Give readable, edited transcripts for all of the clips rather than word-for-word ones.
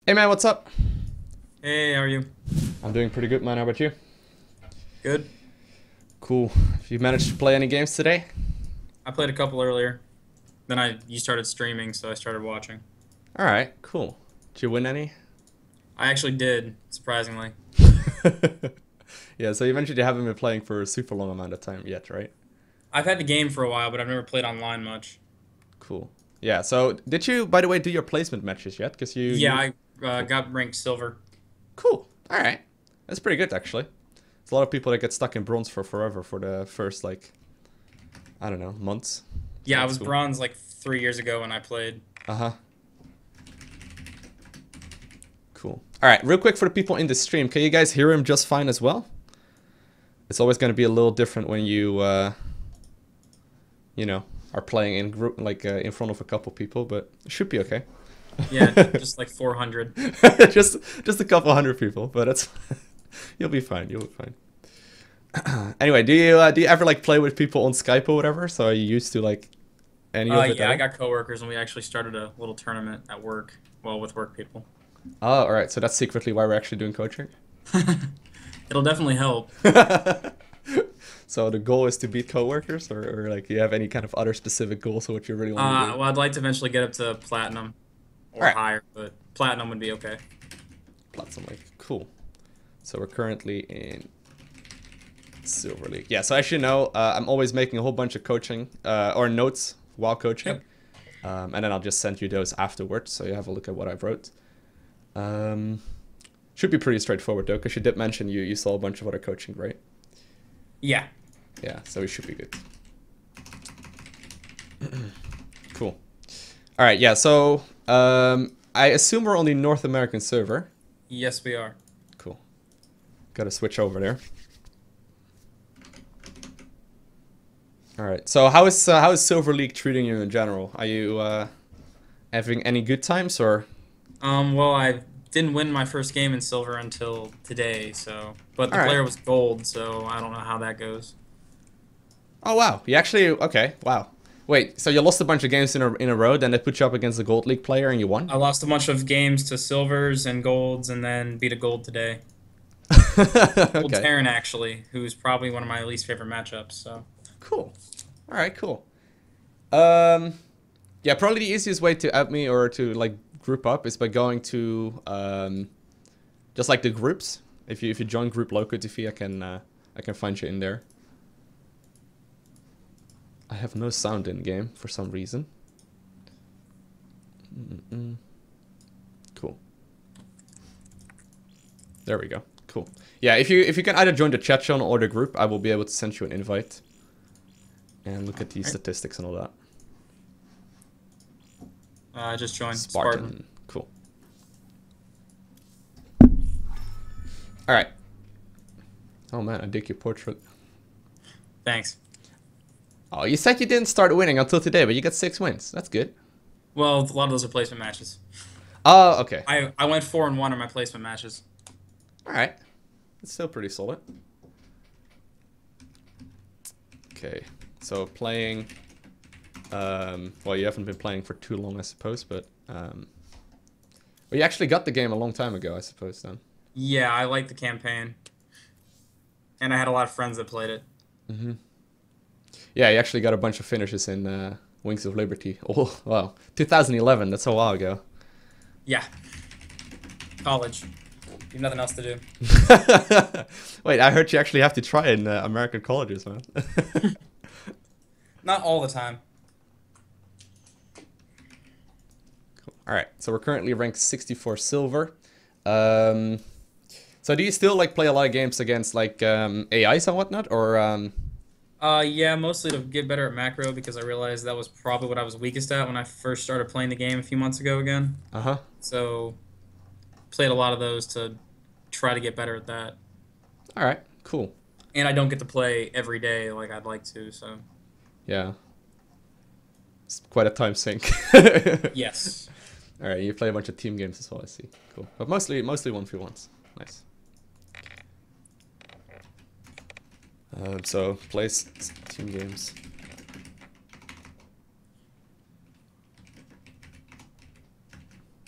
Hey man, what's up? Hey, how are you? I'm doing pretty good, man. How about you? Good. Cool. Have you managed to play any games today? I played a couple earlier. Then you started streaming, so I started watching. Alright, cool. Did you win any? I actually did, surprisingly. Yeah, so you mentioned you haven't been playing for a super long amount of time yet, right? I've had the game for a while, but I've never played online much. Cool. Yeah, so did you, by the way, do your placement matches yet? Because Yeah, you... I Cool. got ranked silver. Cool. Alright. That's pretty good, actually. There's a lot of people that get stuck in bronze for forever for the first, like, I don't know, months. So Yeah, I that's was cool. bronze like 3 years ago when I played. Uh-huh. Cool. Alright, real quick for the people in the stream, can you guys hear him just fine as well? It's always going to be a little different when you know, are playing in group, like in front of a couple people, but it should be okay. Yeah, just like 400. just a couple hundred people, but it's you'll be fine. You'll be fine. Anyway, do you ever like play with people on Skype or whatever? So are you used to like any of it at Yeah, I all? got coworkers, and we actually started a little tournament at work. Well, with work people. Oh, all right. So that's secretly why we're actually doing coaching. It'll definitely help. So the goal is to beat coworkers, or like you have any kind of other specific goals of what you really want to do? Well, I'd like to eventually get up to platinum All or right, higher, but platinum would be okay. Platinum League, cool. So we're currently in Silver League. Yeah, so as you know, I'm always making a whole bunch of coaching or notes while coaching. Yep. And then I'll just send you those afterwards, so you have a look at what I wrote. Should be pretty straightforward, though, because you did mention you saw a bunch of other coaching, right? Yeah. Yeah, so it should be good. Cool. All right, yeah, so I assume we're on the North American server. Yes, we are. Cool. Gotta switch over there. All right. So how is Silver League treating you in general? Are you having any good times or? Well, I didn't win my first game in silver until today, so but the All right. player was gold, so I don't know how that goes. Oh wow. You actually okay. Wow. Wait. So you lost a bunch of games in a row, then they put you up against the Gold League player and you won? I lost a bunch of games to silvers and golds, and then beat a gold today. Gold Okay. Terran actually, who's probably one of my least favorite matchups. So Cool. All right. Cool. Um. Yeah. Probably the easiest way to add me or to like group up is by going to just like the groups. If you join group LowkoTV, I can find you in there. I have no sound in game for some reason. Cool. There we go. Cool. Yeah, if you can either join the chat channel or the group, I will be able to send you an invite and look at the Alright. statistics and all that. I just joined Spartan. Cool. All right. Oh man, I dig your portrait. Thanks. Oh, you said you didn't start winning until today, but you got 6 wins. That's good. Well, a lot of those are placement matches. Oh, okay. I went 4-1 in my placement matches. All right. It's still pretty solid. Okay. So playing. Well, you haven't been playing for too long, I suppose, but well, you actually got the game a long time ago, I suppose. Then. Yeah, I liked the campaign, and I had a lot of friends that played it. Yeah, you actually got a bunch of finishes in Wings of Liberty. Oh, wow. 2011. That's a while ago. Yeah, college. You have nothing else to do. Wait, I heard you actually have to try in American colleges, man. Not all the time. Cool. All right, so we're currently ranked 64 silver. So do you still like play a lot of games against like AIs and whatnot, or Yeah, mostly to get better at macro because I realized that was probably what I was weakest at when I first started playing the game a few months ago again. Uh-huh. So, played a lot of those to try to get better at that. All right, cool. And I don't get to play every day like I'd like to, so. Yeah. It's quite a time sink. Yes. All right, you play a bunch of team games as well, I see. Cool. But mostly 1v1s. Nice. So plays team games.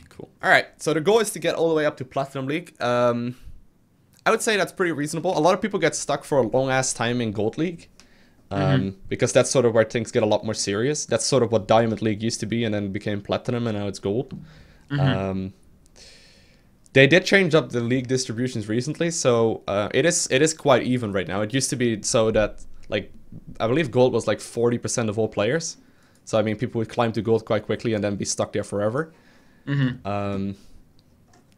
Cool. All right, so the goal is to get all the way up to Platinum League. I would say that's pretty reasonable. A lot of people get stuck for a long ass time in Gold League, because that's sort of where things get a lot more serious. That's sort of what Diamond League used to be, and then became Platinum, and now it's Gold. They did change up the league distributions recently, so it is quite even right now. It used to be so that, like, I believe Gold was like 40% of all players. So I mean, people would climb to Gold quite quickly and then be stuck there forever.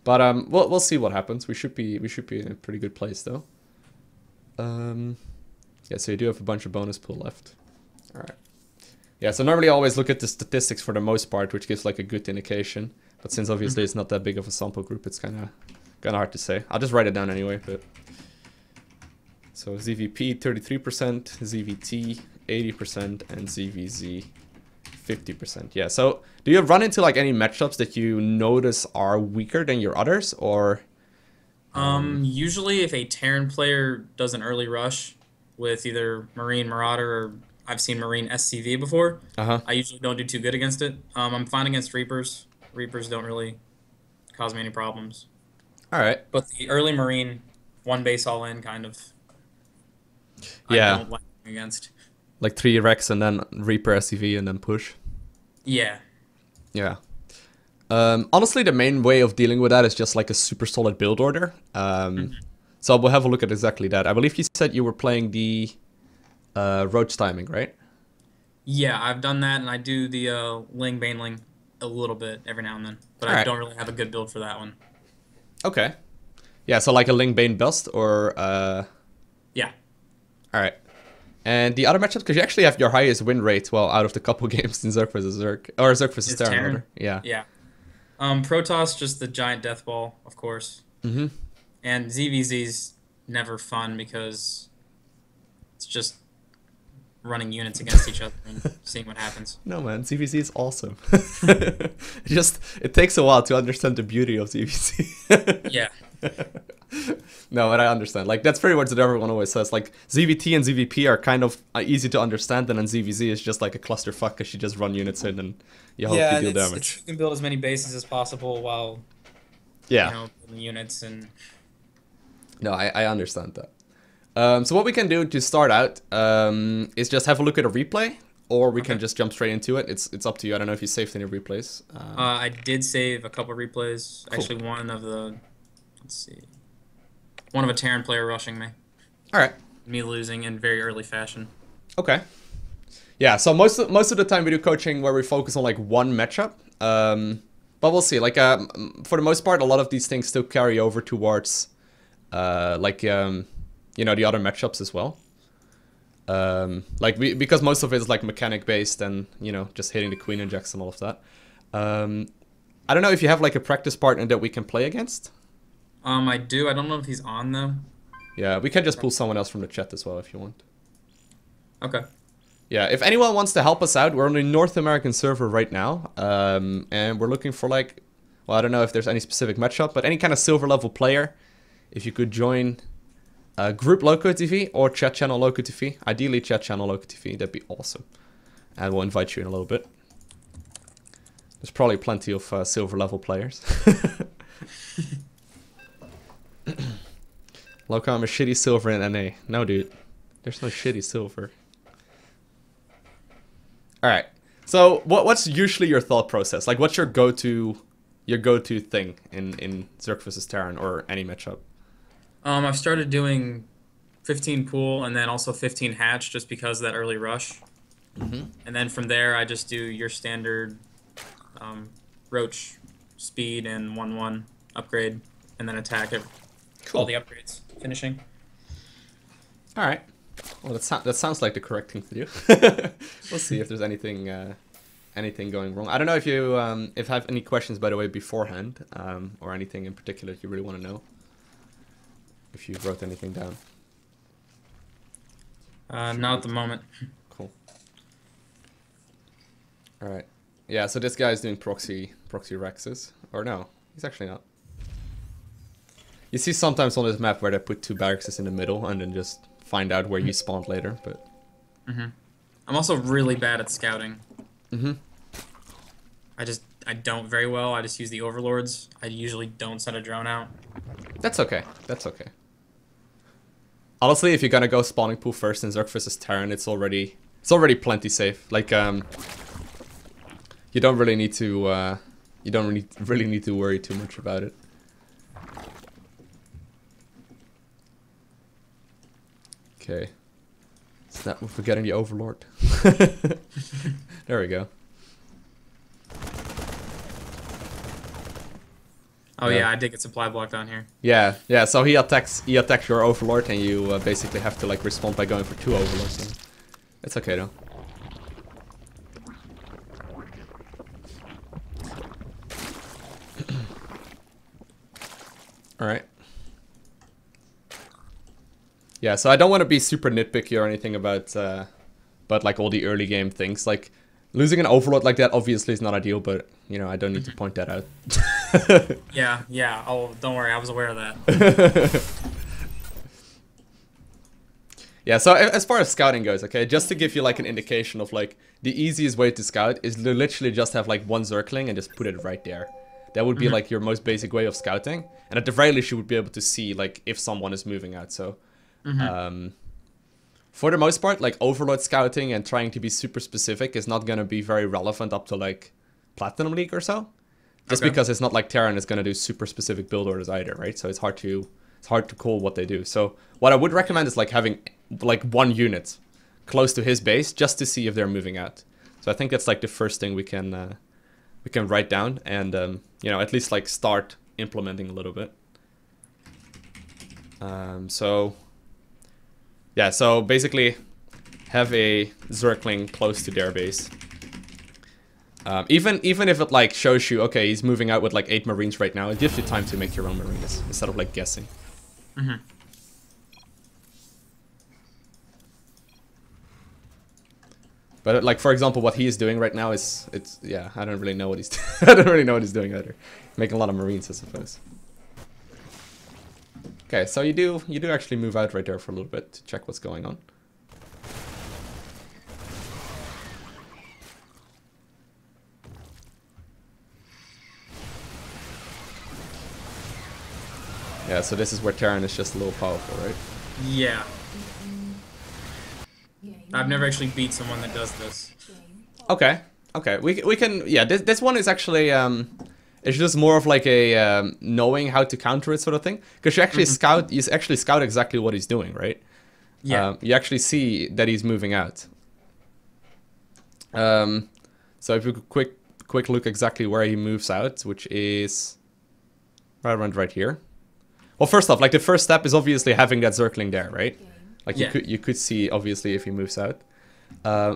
But we'll see what happens. We should be in a pretty good place though. Yeah, so you do have a bunch of bonus pool left. All right. Yeah, so normally I always look at the statistics for the most part, which gives like a good indication. But since obviously it's not that big of a sample group, it's kind of hard to say. I'll just write it down anyway. But so ZVP 33%, ZVT 80%, and ZVZ 50%. Yeah, so do you run into like any matchups that you notice are weaker than your others, or? Usually if a Terran player does an early rush with either Marine Marauder or I've seen Marine SCV before, I usually don't do too good against it. I'm fine against Reapers. Reapers don't really cause me any problems. All right. But the early Marine, one base all in kind of, yeah, I don't like against. Like 3 Rex and then Reaper SCV and then push. Yeah. Yeah. Honestly, the main way of dealing with that is just like a super solid build order. So we'll have a look at exactly that. I believe you said you were playing the Roach timing, right? Yeah, I've done that, and I do the Ling Baneling a little bit every now and then. But I don't really have a good build for that one. Okay. Yeah, so like a Ling Bane bust or... Yeah. All right. And the other matchups, because you actually have your highest win rate, well, out of the couple games in Zerg vs. Zerg. Or Zerg vs. Terran. Yeah. Yeah. Protoss, just the giant death ball, of course. And ZVZ's never fun because it's just running units against each other and seeing what happens. No, man, ZVZ is awesome. It takes a while to understand the beauty of ZVZ. Yeah. No, but I understand. Like, that's pretty much what everyone always says. Like, ZVT and ZVP are kind of easy to understand, and then ZVZ is just like a clusterfuck because you just run units in and you hope you deal damage. You can build as many bases as possible while, building units and... No, I understand that. So what we can do to start out is just have a look at a replay, or we can just jump straight into it. It's up to you. I don't know if you saved any replays. I did save a couple replays. Cool. Actually, one of the... Let's see. One of a Terran player rushing me. All right. Me losing in very early fashion. Okay. Yeah, so most of the time we do coaching where we focus on like one matchup. But we'll see. Like for the most part, a lot of these things still carry over towards the other matchups as well. Because most of it is like mechanic based and just hitting the queen injects and all of that. I don't know if you have like a practice partner that we can play against. I do. I don't know if he's on though. Yeah, we can just pull someone else from the chat as well if you want. Okay. Yeah, if anyone wants to help us out, we're on the North American server right now, and we're looking for I don't know if there's any specific matchup, but any kind of silver level player. If you could join group LowkoTV or chat channel LowkoTV, ideally chat channel LowkoTV, that'd be awesome. And we'll invite you in a little bit. There's probably plenty of silver level players. Lowko, I'm a shitty silver in NA. No, dude. There's no shitty silver. Alright. So, what's usually your thought process? Like, what's your go-to thing in Zerg vs. Terran or any matchup? I've started doing 15 pool and then also 15 hatch just because of that early rush. And then from there, I just do your standard Roach speed and 1-1 upgrade and then attack it. Cool. All the upgrades. Finishing. Alright. Well, that sounds like the correct thing to do. We'll see if there's anything going wrong. I don't know if you have any questions, by the way, beforehand, or anything in particular you really want to know. If you wrote anything down. Not at the moment. Cool. Alright. Yeah, so this guy's doing proxy Rexes. Or no, he's actually not. You see sometimes on this map where they put 2 barracks in the middle and then just find out where you spawned later, but... I'm also really bad at scouting. I I don't very well. I just use the Overlords. I usually don't send a drone out. That's okay. That's okay. Honestly, if you're gonna go spawning pool first in Zerg versus Terran, it's already plenty safe. Like you don't really need to really need to worry too much about it. Okay. Snap, we're forgetting the Overlord. There we go. Oh yeah, I did get supply block down here. Yeah, yeah. So he attacks your Overlord, and you basically have to like respond by going for 2 Overlords. So it's okay though. All right. Yeah, so I don't want to be super nitpicky or anything about like all the early game things. Like losing an Overlord like that obviously is not ideal, but you know I don't need to point that out. Yeah. Oh, don't worry, I was aware of that. Yeah, so as far as scouting goes, okay, just to give you like an indication of like the easiest way to scout is to literally just have like 1 Zergling and just put it right there. That would be like your most basic way of scouting, and at the very least you would be able to see like if someone is moving out. So for the most part, like Overlord scouting and trying to be super specific is not gonna be very relevant up to like Platinum League or so. Just because it's not like Terran is gonna do super specific build orders either, right? So it's hard to call what they do. So what I would recommend is like having like 1 unit close to his base just to see if they're moving out. So I think that's like the first thing we can write down and you know, at least like start implementing a little bit. So yeah, so basically have a Zergling close to their base. Even if it like shows you, okay, he's moving out with like 8 Marines right now, it gives you time to make your own Marines instead of like guessing. But like for example, what he is doing right now is yeah, I don't really know what he's I don't really know what he's doing either. Making a lot of Marines, I suppose. Okay, so you do actually move out right there for a little bit to check what's going on. Yeah, so this is where Terran is just a little powerful, right? Yeah. I've never actually beat someone that does this. Okay, okay, we can, yeah, this one is actually, it's just more of like a knowing how to counter it sort of thing. Because you actually scout exactly what he's doing, right? Yeah. You actually see that he's moving out. So if you could quick look exactly where he moves out, which is right around right here. Well, first off, like the first step is obviously having that Zergling there, right? Like you could see obviously if he moves out.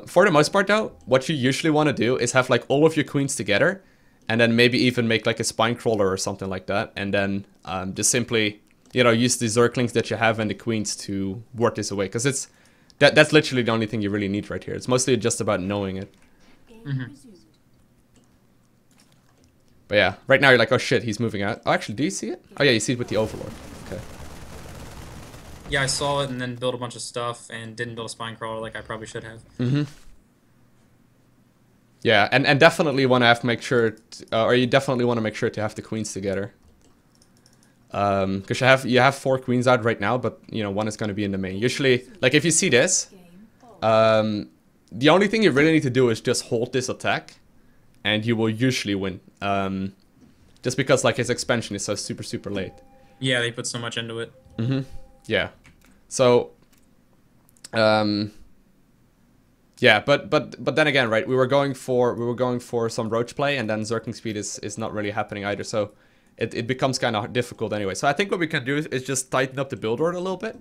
For the most part though, what you usually want to do is have like all of your queens together, and then maybe even make like a spine crawler or something like that, and then just simply, you know, use the Zerglings that you have and the queens to ward this away, because it's that's literally the only thing you really need right here. It's mostly just about knowing it. But yeah, right now you're like, oh shit, he's moving out. Oh, actually, do you see it? Oh yeah, you see it with the Overlord. Okay. Yeah, I saw it and then built a bunch of stuff and didn't build a spine crawler like I probably should have. Yeah, and definitely want to have to make sure, or you definitely want to make sure to have the queens together. Because you have 4 queens out right now, but you know 1 is going to be in the main. Usually, like if you see this, the only thing you really need to do is just hold this attack, and you will usually win. Just because like his expansion is so super late. Yeah, they put so much into it. Yeah. So, yeah, but then again, right? We were going for some Roach play, and then Zergling speed is not really happening either. So, it becomes kind of difficult anyway. So I think what we can do is just tighten up the build order a little bit,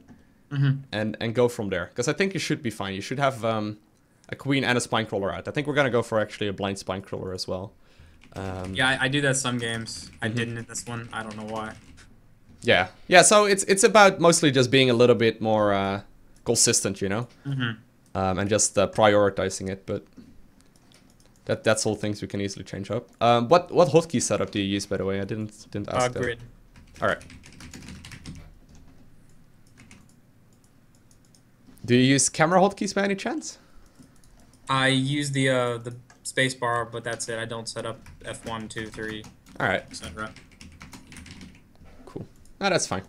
and go from there. Because I think you should be fine. You should have a queen and a spine crawler out. I think we're gonna go for actually a blind spine crawler as well. Yeah, I do that some games. I didn't in this one. I don't know why. Yeah, yeah. So it's about mostly just being a little bit more consistent, you know, and just prioritizing it. But that's all things we can easily change up. What hotkey setup do you use, by the way? I didn't ask that. Grid. All right. Do you use camera hotkeys by any chance? I use the spacebar, but that's it. I don't set up F1, 2, 3, All right. etc. Cool. No, that's fine.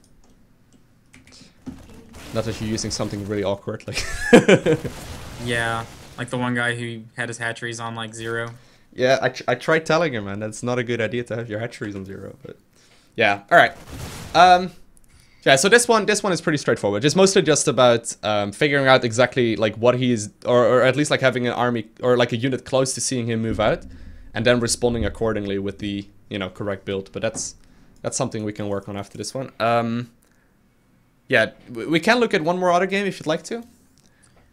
Not that you're using something really awkward, like. Yeah, like the one guy who had his hatcheries on like 0. Yeah, I tried telling him, man, that's not a good idea to have your hatcheries on 0, but yeah. All right. Yeah, so this one is pretty straightforward. It's mostly just about figuring out exactly like what he's, or at least like having an army or like a unit close to seeing him move out, and then responding accordingly with the correct build. But that's something we can work on after this one. Yeah, we can look at one more other game if you'd like to,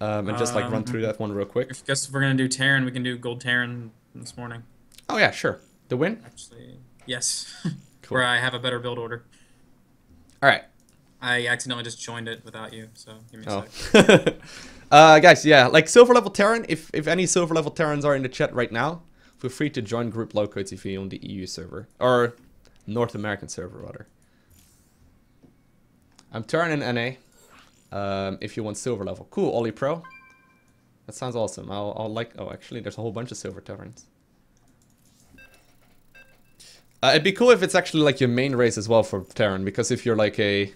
and just like run through that one real quick. I guess if we're gonna do Terran, we can do Gold Terran this morning. Oh yeah, sure. The win? Actually, yes. Cool. Where I have a better build order. All right. I accidentally just joined it without you, so give me a sec. Guys, yeah, like silver level Terran, if any silver level Terrans are in the chat right now, feel free to join group LowkoTV on the EU server, or North American server rather. I'm Terran in NA, if you want silver level. Cool, Ollie Pro. That sounds awesome. I'll like, oh actually there's a whole bunch of silver Terrans. It'd be cool if it's actually like your main race as well for Terran, because if you're like a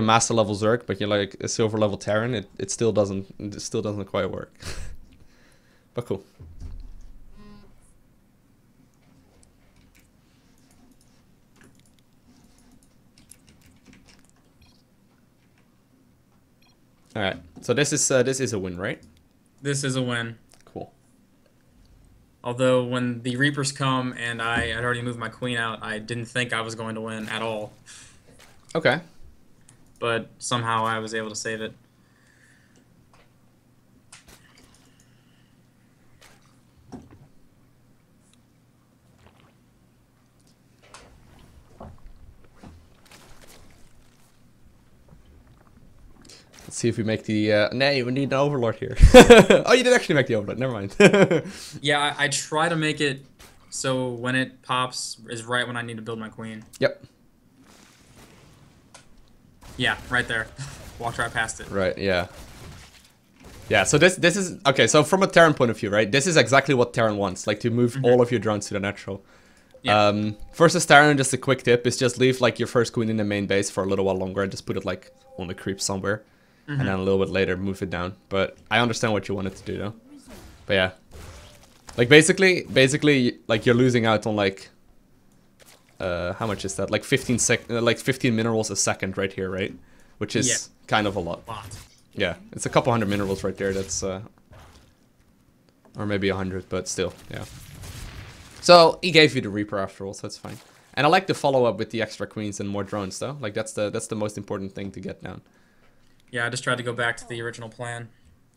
master level Zerg, but you're like a silver level Terran, it still doesn't quite work. But cool. All right, so this is a win, right? This is a win. Cool. Although when the Reapers come and I had already moved my queen out, I didn't think I was going to win at all. Okay. But somehow I was able to save it. Let's see if we make the... Nay, we need an Overlord here. Oh, you did actually make the Overlord. Never mind. Yeah, I try to make it so when it pops is right when I need to build my queen. Yep. Yeah, right there. Walked right past it. Right, yeah. Yeah, so this is... Okay, so from a Terran point of view, right? This is exactly what Terran wants. Like, to move all of your drones to the natural. Yeah. Versus Terran, just a quick tip, is just leave, like, your first queen in the main base for a little while longer and just put it, like, on the creep somewhere. And then a little bit later, move it down. But I understand what you wanted to do, though. But yeah. Like, basically, like, you're losing out on, like... how much is that? Like 15 minerals a second right here, right? Which is kind of a lot. Yeah, it's a couple hundred minerals right there. That's or maybe 100, but still, yeah. So he gave you the Reaper after all, so that's fine. And I like the follow up with the extra queens and more drones, though. Like that's the most important thing to get down. Yeah, I just tried to go back to the original plan.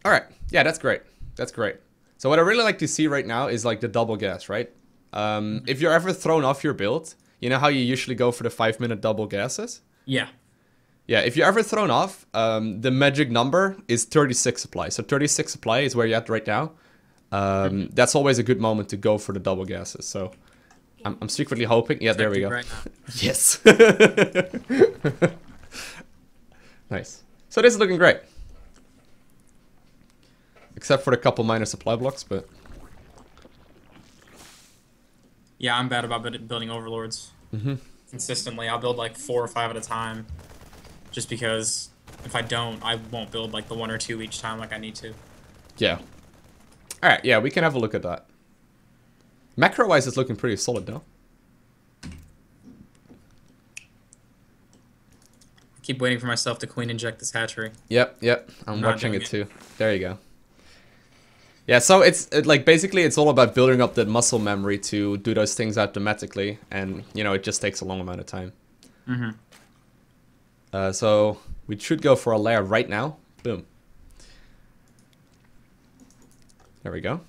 All right, yeah, that's great. That's great. So what I really like to see right now is like the double gas, right? If you're ever thrown off your build. You know how you usually go for the 5-minute double gases? Yeah. Yeah, if you're ever thrown off, the magic number is 36 supply. So 36 supply is where you're at right now. That's always a good moment to go for the double gases. So I'm secretly hoping. Yeah, there we go. Right now. Yes. Nice. So this is looking great. Except for the couple minor supply blocks, but... Yeah, I'm bad about building Overlords. Consistently. I'll build like 4 or 5 at a time. Just because if I don't, I won't build like the 1 or 2 each time like I need to. Yeah. Alright, yeah, we can have a look at that. Macro-wise, it's looking pretty solid, though. I keep waiting for myself to queen inject this hatchery. Yep. I'm watching it too. There you go. Yeah, so it's like basically it's all about building up that muscle memory to do those things automatically, and you know it just takes a long amount of time. So we should go for a lair right now. Boom. There we go.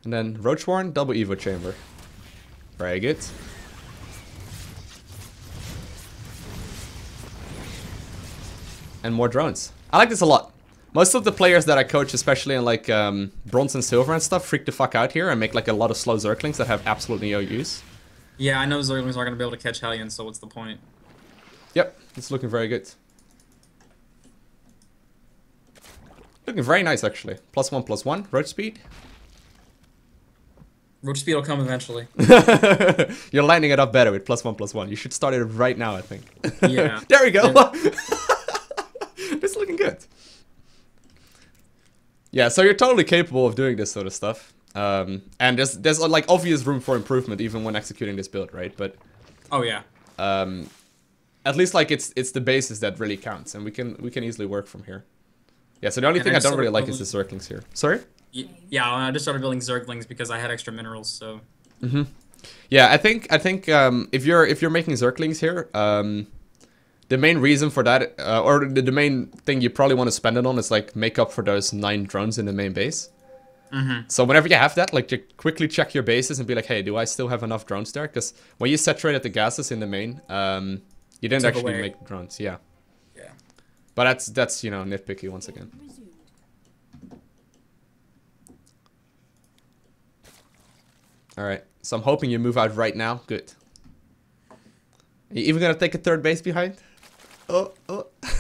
And then Roach Warren, double Evo chamber. Very good. And more drones. I like this a lot. Most of the players that I coach, especially in like bronze and silver and stuff, freak the fuck out here and make like a lot of slow Zerglings that have absolutely no use. Yeah, I know Zerglings aren't going to be able to catch Hellions, so what's the point? Yep, it's looking very good. Looking very nice, actually. +1/+1, roach speed. Roach speed will come eventually. You're lining it up better with +1/+1. You should start it right now, I think. Yeah. There we go. This is looking good. Yeah, so you're totally capable of doing this sort of stuff. And there's like obvious room for improvement even when executing this build, right? But oh yeah. At least like it's the basis that really counts, and we can easily work from here. Yeah, so the only thing I don't really like is the Zerglings here. Sorry? Yeah, I just started building Zerglings because I had extra minerals, so. Yeah, I think if you're making Zerglings here, the main reason for that, or the main thing you probably want to spend it on is like make up for those 9 drones in the main base. So whenever you have that, like, you quickly check your bases and be like, hey, do I still have enough drones there? Because when you saturated the gases in the main, you didn't actually make drones. Yeah. Yeah. But that's you know, nitpicky once again. All right. So I'm hoping you move out right now. Good. Are you even gonna take a 3rd base behind? Oh.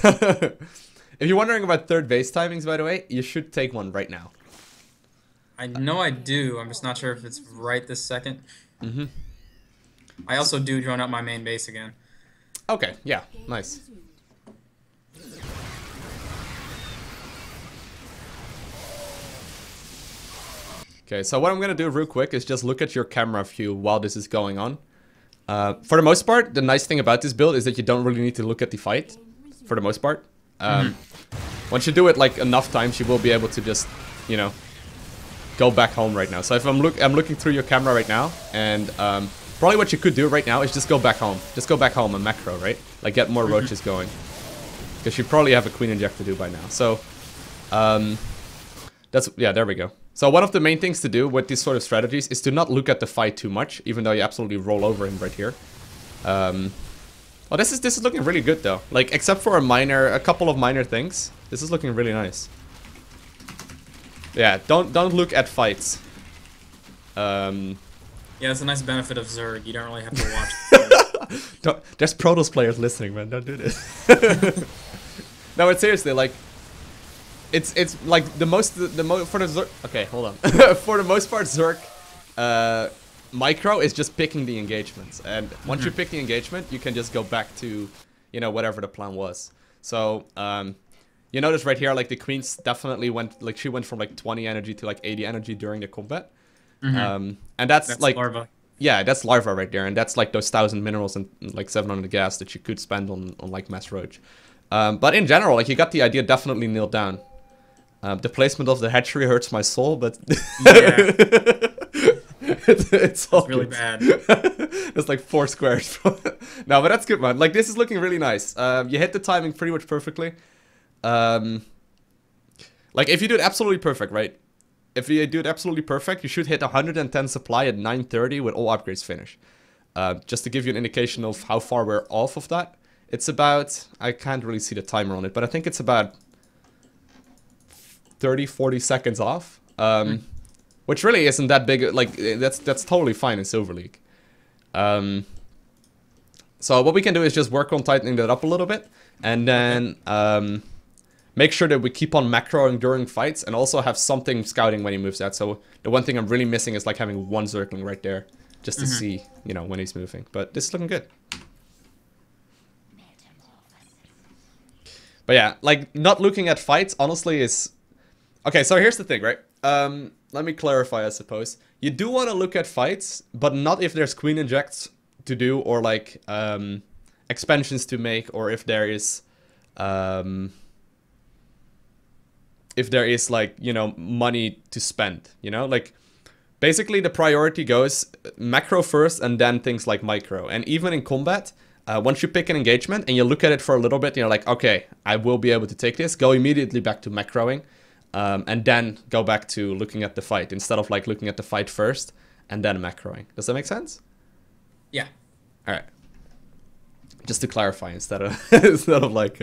If you're wondering about 3rd base timings, by the way, you should take one right now. I know I do. I'm just not sure if it's right this second. I also do drone out my main base again. Okay, yeah, nice. Okay, so what I'm gonna do real quick is just look at your camera view while this is going on. For the most part, the nice thing about this build is that you don't really need to look at the fight. For the most part. Once you do it like enough times, you will be able to just, you know, go back home right now. So if I'm looking through your camera right now, and probably what you could do right now is just go back home. Just go back home and macro, right? Like get more roaches going. Because you probably have a queen inject to do by now. So yeah, there we go. So one of the main things to do with these sort of strategies is to not look at the fight too much, even though you absolutely roll over him right here. Well, this is looking really good though. Like, except for a couple of minor things, this is looking really nice. Yeah, don't look at fights. Yeah, it's a nice benefit of Zerg. You don't really have to watch. There's Protoss players listening, man. Don't do this. No, but seriously, like, it's like for the Zerg. Okay, hold on. For the most part, Zerg micro is just picking the engagements, and once you pick the engagement, you can just go back to, you know, whatever the plan was. So you notice right here, like, the queens definitely went, like, she went from like 20 energy to like 80 energy during the combat. And that's like larva. Yeah, that's larva right there, and that's like those 1,000 minerals and like 700 gas that you could spend on like mass roach. But in general, like, you got the idea definitely nailed down. The placement of the hatchery hurts my soul, but Yeah. it's all really good. bad. It's like 4 squares. No, but that's good, man. Like, this is looking really nice. You hit the timing pretty much perfectly. Like, if you do it absolutely perfect, right? If you do it absolutely perfect, you should hit 110 supply at 9:30 with all upgrades finished. Just to give you an indication of how far we're off of that, it's about, I can't really see the timer on it, but I think it's about 30-40 seconds off. Which really isn't that big. Like, that's totally fine in Silver League. So what we can do is just work on tightening that up a little bit, and then make sure that we keep on macroing during fights, and also have something scouting when he moves out. So the one thing I'm really missing is like having one Zergling right there, just to see, you know, when he's moving. But this is looking good. But yeah, like, not looking at fights honestly is okay. So here's the thing, right? Let me clarify, I suppose. You do want to look at fights, but not if there's queen injects to do, or like expansions to make, or if there is like, you know, money to spend, you know? Like, basically the priority goes macro first and then things like micro. And even in combat, once you pick an engagement and you look at it for a little bit, you're like, okay, I will be able to take this, go immediately back to macroing. And then go back to looking at the fight, instead of like looking at the fight first and then macroing. Does that make sense? Yeah. All right. Just to clarify, instead of like,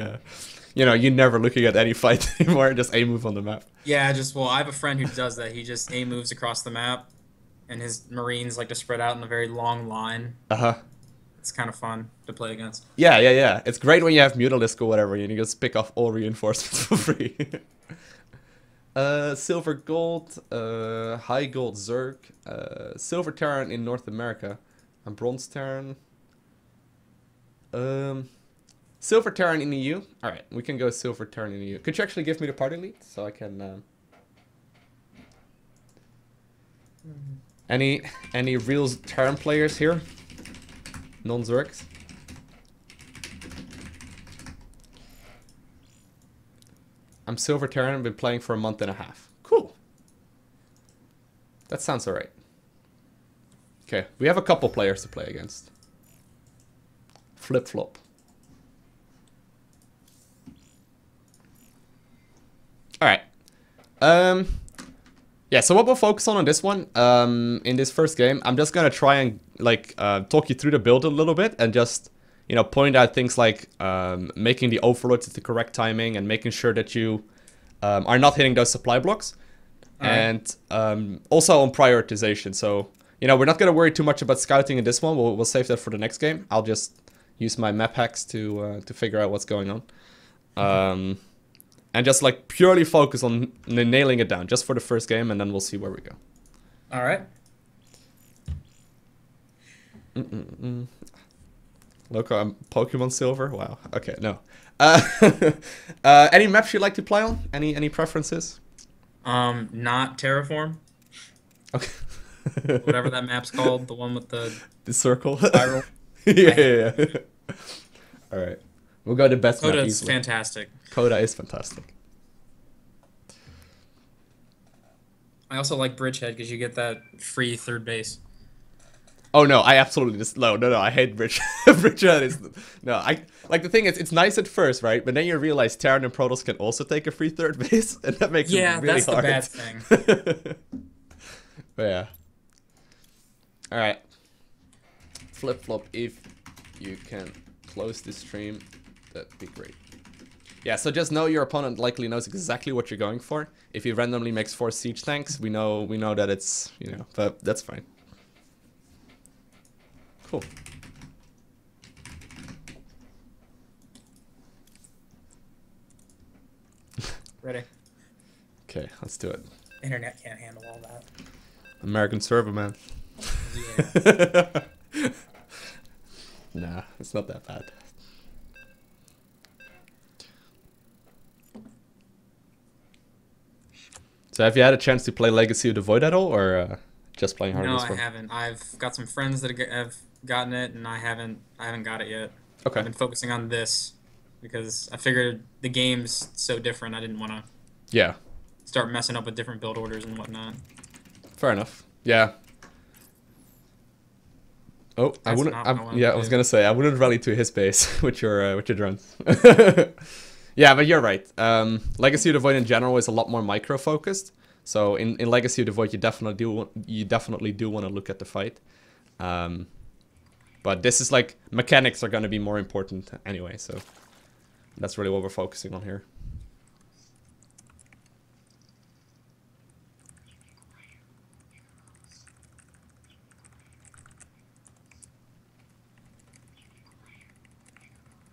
you know, you never looking at any fight anymore, just a move on the map. Yeah, well, I have a friend who does that. He just A moves across the map, and his Marines like to spread out in a very long line. It's kind of fun to play against. Yeah. It's great when you have Mutalisk or whatever, and you just pick off all reinforcements for free. Silver gold, high gold Zerg, silver Terran in North America, and bronze Terran. Silver Terran in EU. All right, we can go silver Terran in EU. Could you actually give me the party lead so I can? Any real Terran players here? Non-Zergs. I'm silver Terran. I've been playing for a month and a half. Cool. That sounds alright. Okay, we have a couple players to play against. Flip flop. Alright. Yeah, so what we'll focus on this one, in this first game, I'm just gonna try and like talk you through the build a little bit and just, you know, point out things like making the overlords at the correct timing and making sure that you are not hitting those supply blocks. And also on prioritization. So, you know, we're not gonna worry too much about scouting in this one. We'll save that for the next game. I'll just use my map hacks to figure out what's going on. And just like purely focus on nailing it down just for the first game, and then we'll see where we go. All right. Lowko, I'm Pokemon Silver. Wow. Okay, no. Any maps you'd like to play on? Any preferences? Not Terraform. Okay. Whatever that map's called, the one with the circle. spiral. yeah. All right. We'll go to best map easily. Coda's fantastic. Coda is fantastic. I also like Bridgehead because you get that free third base. Oh no, I absolutely just no. I hate Bridgehead is no. I like the thing is it's nice at first, right? But then you realize Terran and Protoss can also take a free third base, and that makes it really hard. Yeah, that's the bad thing. But yeah. All right. Flip flop if you can close this stream. That'd be great. Yeah, so just know your opponent likely knows exactly what you're going for. If he randomly makes 4 siege tanks, we know that it's, you know, but that's fine. Cool. Ready. Okay, let's do it. Internet can't handle all that. American server, man. Yeah. Nah, it's not that bad. So have you had a chance to play Legacy of the Void at all, or just playing Heart of the Swarm? No, I haven't. I've got some friends that have gotten it, and I haven't got it yet. Okay. I've been focusing on this because I figured the game's so different. I didn't want to start messing up with different build orders and whatnot. Fair enough. Yeah. Oh, I wouldn't. I was gonna say I wouldn't rally to his base with your drones. Yeah, but you're right. Legacy of the Void in general is a lot more micro focused. So in Legacy of the Void, you definitely do want to look at the fight. But this is like mechanics are gonna be more important anyway. So that's really what we're focusing on here.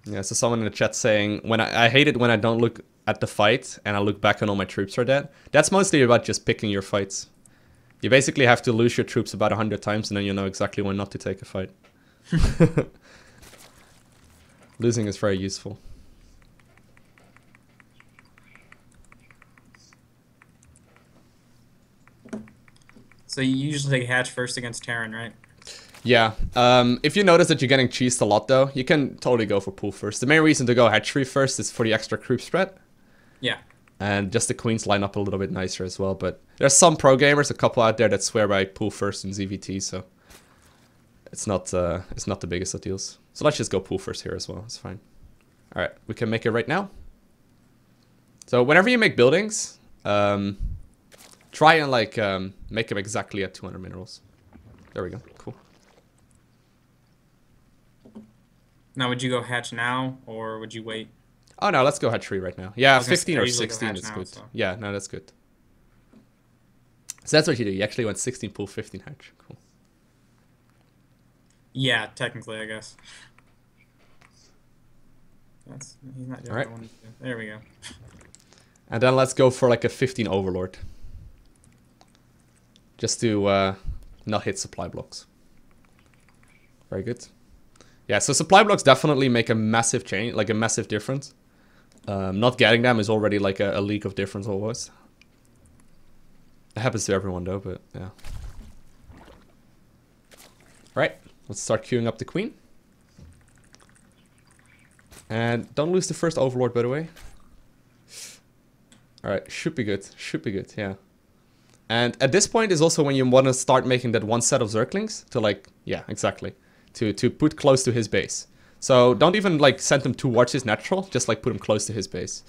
Yeah, so someone in the chat saying, I hate it when I don't look at the fight and I look back and all my troops are dead. That's mostly about just picking your fights. You basically have to lose your troops about 100 times and then you know exactly when not to take a fight. Losing is very useful. So you usually take hatch first against Terran, right? Yeah. If you notice that you're getting cheesed a lot, though, you can totally go for pool first. The main reason to go hatchery first is for the extra creep spread. Yeah. And just the queens line up a little bit nicer as well. But there's some pro gamers, a couple out there that swear by pool first in ZVT, so it's not the biggest of deals. So let's just go pool first here as well. It's fine. All right, we can make it right now. So whenever you make buildings, try and like make them exactly at 200 minerals. There we go. Cool. Now, would you go hatch now, or would you wait? Oh, no, let's go hatchery right now. Yeah, 15 or 16 is good. So. Yeah, no, that's good. So that's what you do. You actually went 16 pool, 15 hatch. Cool. Yeah, technically, I guess. He's not doing what I wanted to do. There we go. And then let's go for like a 15 Overlord. Just to not hit supply blocks. Very good. Yeah, so supply blocks definitely make a massive change, like a massive difference. Not getting them is already like a league of difference almost. It happens to everyone though, but yeah. Right, let's start queuing up the queen. And don't lose the first Overlord, by the way. Alright, should be good, yeah. And at this point is also when you want to start making that one set of Zerglings to like, yeah, exactly. To put close to his base. So don't even like send them towards his natural, just like put him close to his base.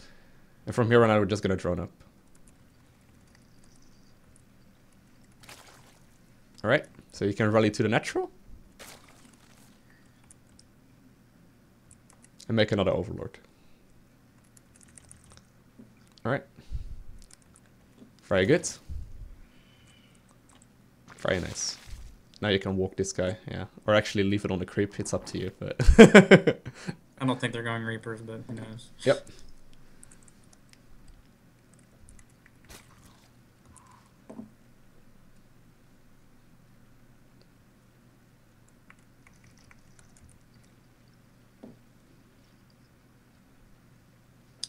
And from here on out we're just gonna drone up. Alright, so you can rally to the natural. And make another Overlord. Alright. Very good. Very nice. Now you can walk this guy, yeah. Or actually leave it on the creep, it's up to you, but... I don't think they're going Reapers, but who knows. Yep.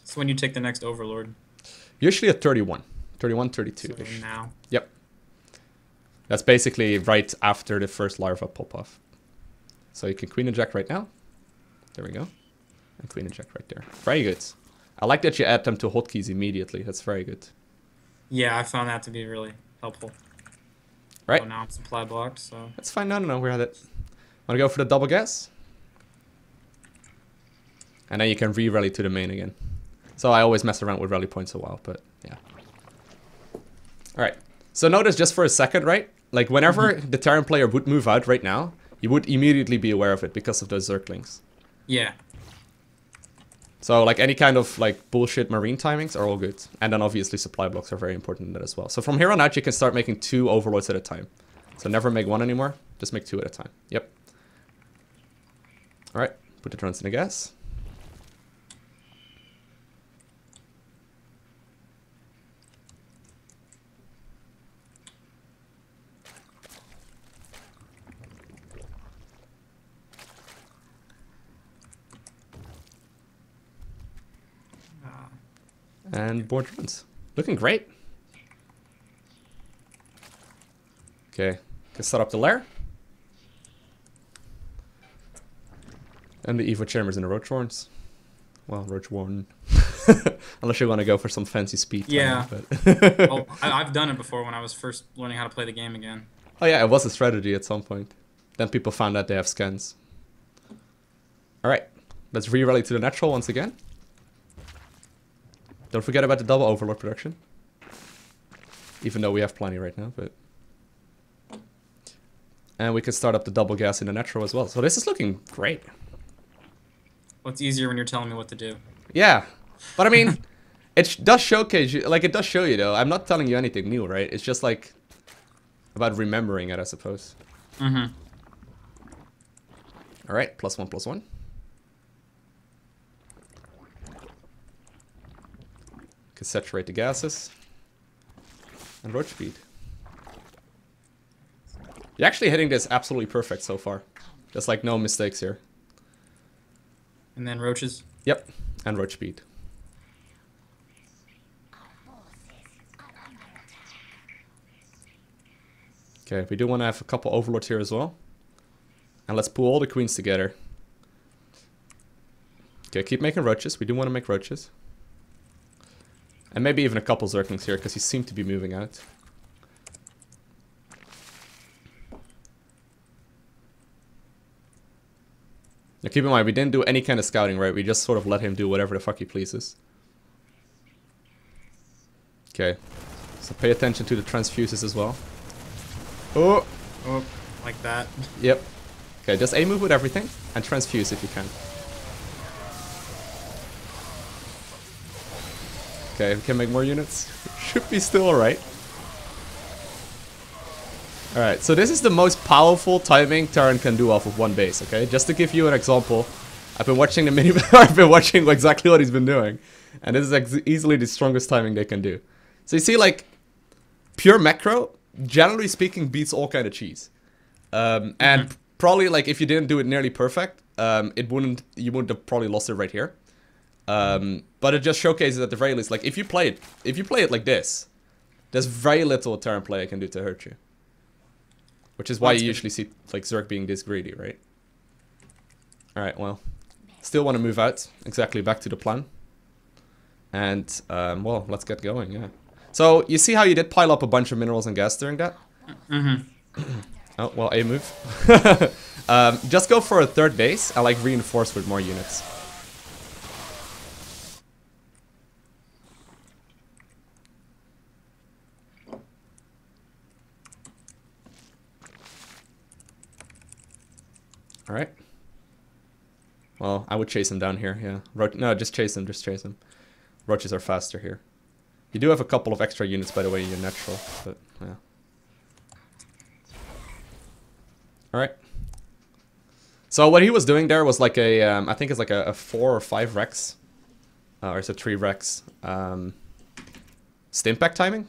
So when you take the next Overlord? Usually at 31. 31, 32-ish. So now? Yep. That's basically right after the first larva pop-off. So you can queen inject right now. There we go. And queen inject right there. Very good. I like that you add them to hotkeys immediately. That's very good. Yeah, I found that to be really helpful. Right. Oh, now I'm supply blocked, so... That's fine. No, we're at it. Want to go for the double gas? And then you can re-rally to the main again. So I always mess around with rally points a while, but yeah. Alright. So notice just for a second, right? Like whenever the Terran player would move out right now, you would immediately be aware of it because of those Zerglings. Yeah. So like any kind of like bullshit marine timings are all good. And then obviously supply blocks are very important in that as well. So from here on out you can start making 2 Overlords at a time. So never make 1 anymore, just make 2 at a time. Yep. Alright, put the drones in the gas. And board runs. Looking great. Okay, can set up the lair. And the Evo chambers and the Roach Horns. Well, Roach Warren. Unless you want to go for some fancy speed. Yeah. Time, but Oh, I've done it before when I was first learning how to play the game again. Oh yeah, it was a strategy at some point. Then people found out they have scans. Alright, let's re-rally to the natural once again. Don't forget about the double Overlord production. Even though we have plenty right now, but... And we can start up the double gas in the natural as well. So this is looking great. What's easier when you're telling me what to do? Yeah. But I mean, it does showcase you, like it does show you though. I'm not telling you anything new, right? It's just like about remembering it, I suppose. Mm-hmm. Alright, +1/+1. Can saturate the gases. And roach speed. You're actually hitting this absolutely perfect so far. Just like no mistakes here. And then roaches? Yep, and roach speed. Okay, we do want to have a couple Overlords here as well. And let's pull all the queens together. Okay, keep making roaches. We do want to make roaches. And maybe even a couple Zerglings here, because you seem to be moving out. Now keep in mind, we didn't do any kind of scouting, right? We just sort of let him do whatever the fuck he pleases. Okay, so pay attention to the transfuses as well. Oh! Oh, like that. Yep. Okay, just A move with everything, and transfuse if you can. Okay, we can make more units. Should be still alright. Alright, so this is the most powerful timing Terran can do off of one base, okay? Just to give you an example, I've been watching the mini. I've been watching exactly what he's been doing, and this is easily the strongest timing they can do. So you see, like, pure macro, generally speaking, beats all kind of cheese. And probably, like, if you didn't do it nearly perfect, you wouldn't have probably lost it right here. But it just showcases at the very least, like, if you play it like this, there's very little a Terran player can do to hurt you. Which is why you usually see, like, Zerg being this greedy, right? Alright, well, still want to move out, exactly back to the plan. And, well, let's get going, yeah. So, you see how you did pile up a bunch of minerals and gas during that? Oh, well, A move. Just go for a third base and, like, reinforce with more units. Alright. Well, I would chase him down here, yeah. No, just chase him, Roaches are faster here. You do have a couple of extra units, by the way, in your natural, but, yeah. Alright. So what he was doing there was like a, I think it's like a 4 or 5 Rex. Or it's a 3 Rex. Stimpack timing.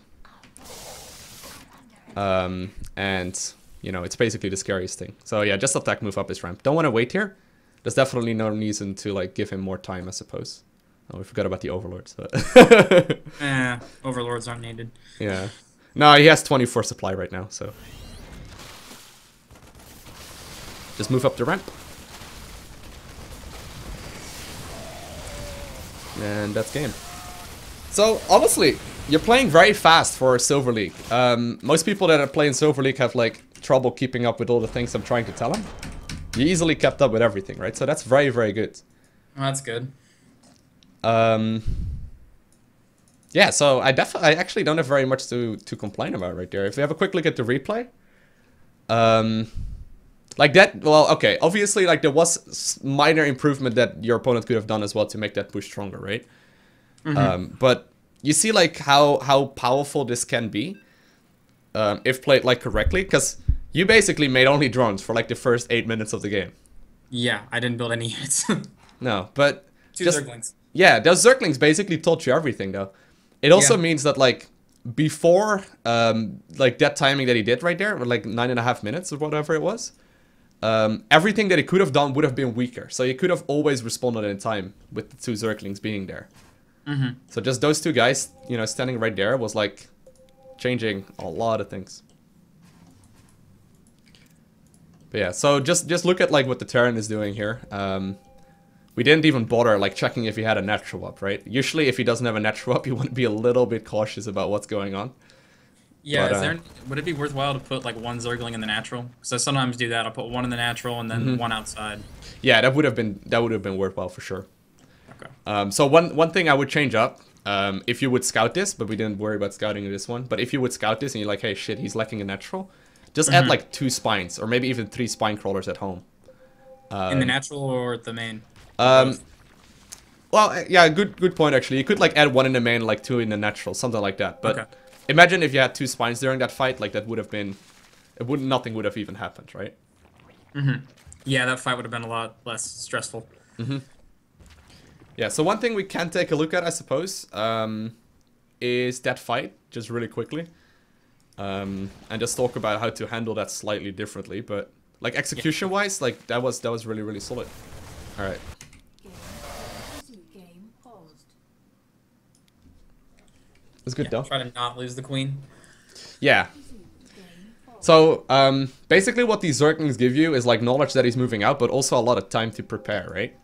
And, you know, it's basically the scariest thing. So yeah, just attack, move up his ramp. Don't want to wait here. There's definitely no reason to, like, give him more time, I suppose. Oh, we forgot about the Overlords. But Overlords aren't needed. Yeah. No, he has 24 supply right now, so. Just move up the ramp. And that's game. So, honestly, you're playing very fast for Silver League. Most people that are playing Silver League have, like, trouble keeping up with all the things I'm trying to tell them. You easily kept up with everything, right? So that's very, very good. Well, that's good. Yeah, so I actually don't have very much to complain about right there. If we have a quick look at the replay, like that, well, okay, obviously, like, there was minor improvement that your opponent could have done as well to make that push stronger, right? But you see, like, how powerful this can be if played, like, correctly, because you basically made only drones for, like, the first 8 minutes of the game. Yeah, I didn't build any units. No, but Two Zerglings. Yeah, those Zerglings basically taught you everything, though. It also means that, like, before, like, that timing that he did right there, or, like, 9.5 minutes or whatever it was, everything that he could have done would have been weaker. So he could have always responded in time with the 2 Zerglings being there. So just those 2 guys, you know, standing right there was, like, changing a lot of things. But yeah, so just look at, like, what the Terran is doing here. We didn't even bother, like, checking if he had a natural up, right? Usually, if he doesn't have a natural up, you want to be a little bit cautious about what's going on. Yeah, but, would it be worthwhile to put, like, 1 Zergling in the natural? Because I sometimes do that. I'll put 1 in the natural and then 1 outside. Yeah, that would have been worthwhile for sure. Okay. So one thing I would change up, if you would scout this, but we didn't worry about scouting this one. But if you would scout this and you're like, hey, shit, he's lacking a natural, just add, like, 2 spines or maybe even 3 spine crawlers at home. In the natural or the main? Well, yeah, good point, actually. You could, like, add 1 in the main, like, 2 in the natural, something like that. But imagine if you had 2 spines during that fight, like, that would have been... nothing would have even happened, right? Yeah, that fight would have been a lot less stressful. Yeah, so one thing we can take a look at, I suppose, is that fight, just really quickly. And just talk about how to handle that slightly differently. But, like, execution-wise, like, that was really, really solid. Alright. It's good, though. Try to not lose the queen. Yeah. So, basically what these Zerglings give you is, like, knowledge that he's moving out, but also a lot of time to prepare, right?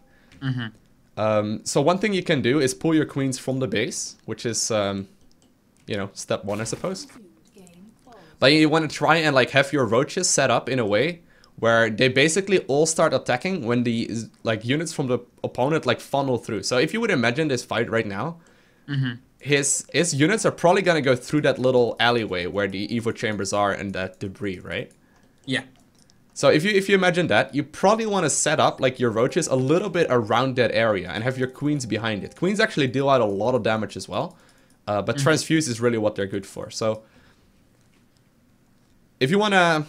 So one thing you can do is pull your queens from the base, which is, you know, step 1, I suppose. But you want to try and, like, have your roaches set up in a way where they basically all start attacking when the, like, units from the opponent, like, funnel through. So if you would imagine this fight right now, his units are probably going to go through that little alleyway where the Evo chambers are and that debris, right? Yeah. So if you imagine that, you probably want to set up, like, your roaches a little bit around that area and have your queens behind it. Queens actually deal out a lot of damage as well, but transfuse is really what they're good for. So if you want to...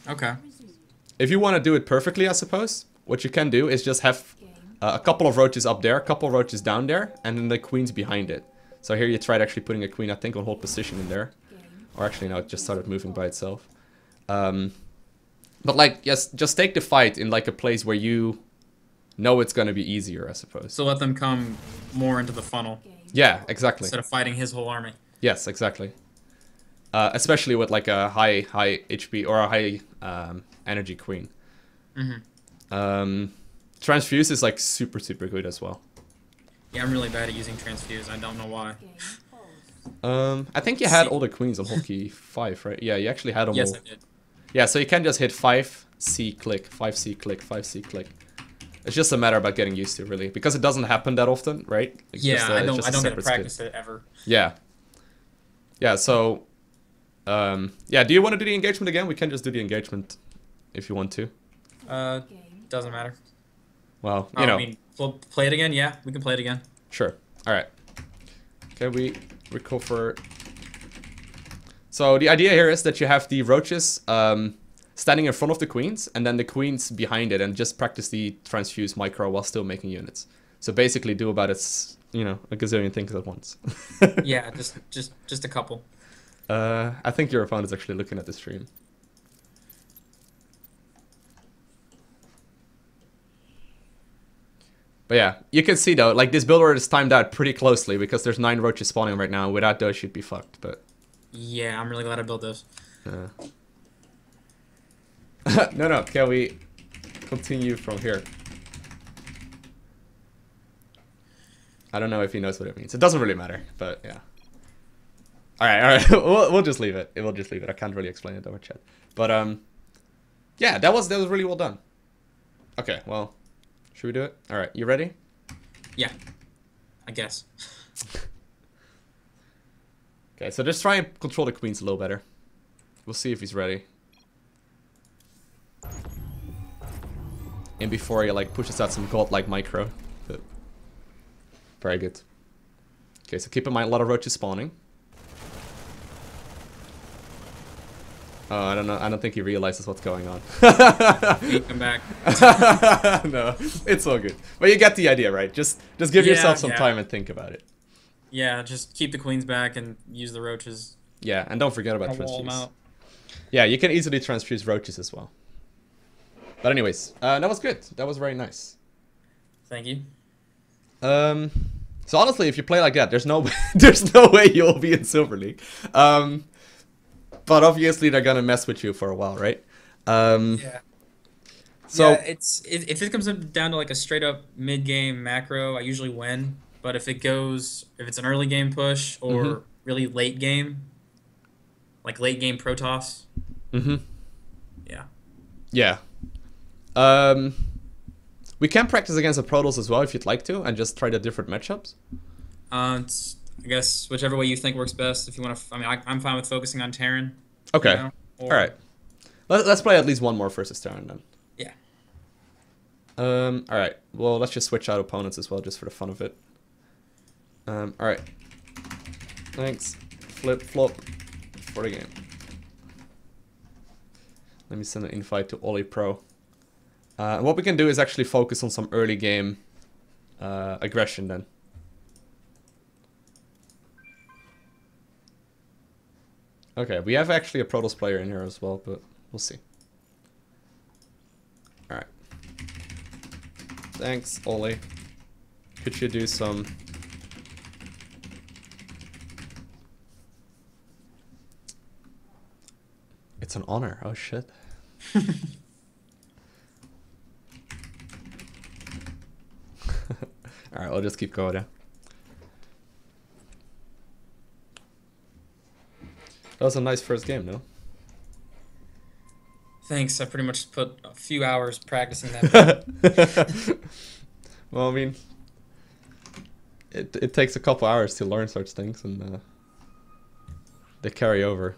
Okay. If you want to do it perfectly, I suppose, what you can do is just have a couple of roaches up there, a couple of roaches down there, and then the queen's behind it. So here you tried actually putting a queen, I think, on hold position in there. Or actually, no, it just started moving by itself. But like, yes, just take the fight in like a place where you know it's going to be easier, I suppose. So let them come more into the funnel. Yeah, exactly. Instead of fighting his whole army. Yes, exactly. Especially with like a high HP or a high energy queen. Transfuse is like super good as well. Yeah, I'm really bad at using transfuse. I don't know why. I think you had all the queens on hotkey 5, right? Yeah, you actually had them all. Yes, I did. Yeah, so you can just hit 5C click, 5C click, 5C click. It's just a matter about getting used to, really, because it doesn't happen that often, right? It's yeah, just, I don't get to skill. practice it ever. Yeah. Yeah, so yeah, do you want to do the engagement again? We can just do the engagement if you want to. Doesn't matter. Well, you know. I mean, we'll play it again? Yeah, we can play it again. Sure. Alright. Okay, we recover. So the idea here is that you have the roaches standing in front of the queens, and then the queens behind it, and just practice the transfuse micro while still making units. So basically do about its, you know, a gazillion things at once. Yeah, just a couple. I think your opponent is actually looking at the stream. But yeah, you can see though, like this build order is timed out pretty closely because there's 9 roaches spawning right now. Without those, you'd be fucked. But yeah, I'm really glad I built this. No, can we continue from here? I don't know if he knows what it means. It doesn't really matter, but yeah. All right. we'll just leave it. We'll just leave it. I can't really explain it over chat. But yeah, that was really well done. Okay, well, should we do it? All right, you ready? Yeah, I guess. Okay, so just try and control the queens a little better. We'll see if he's ready. And before he like pushes out some godlike micro. But very good. Okay, so keep in mind a lot of roaches spawning. Oh, I don't know. I don't think he realizes what's going on. Come back. No, it's all good. But you get the idea, right? Just give yourself some time and think about it. Yeah, just keep the queens back and use the roaches. Yeah, and don't forget about transfuse. Yeah, you can easily transfuse roaches as well. But anyways, that was good. That was very nice. Thank you. So honestly, if you play like that, there's no there's no way you'll be in Silver League. But obviously they're gonna mess with you for a while, right? Yeah. So yeah, if it comes down to like a straight up mid game macro, I usually win. But if it's an early game push or really late game, like late game Protoss. Yeah. Yeah. We can practice against the Protoss as well if you'd like to, and just try the different matchups. I guess whichever way you think works best. If you want to, I mean, I'm fine with focusing on Terran. Okay. You know, all right. Let's play at least one more versus Terran then. Yeah. All right. Well, let's just switch out opponents as well, just for the fun of it. All right. Thanks. Flip flop for the game. Let me send an invite to Ollie Pro. What we can do is actually focus on some early game aggression then. Okay, we have actually a Protoss player in here as well, but we'll see. Alright. Thanks, Ollie. Could you do some... It's an honor. Oh, shit. Alright, we'll just keep going now. That was a nice first game, no? Thanks. I pretty much put a few hours practicing that. Well, I mean, it takes a couple hours to learn such things, and they carry over.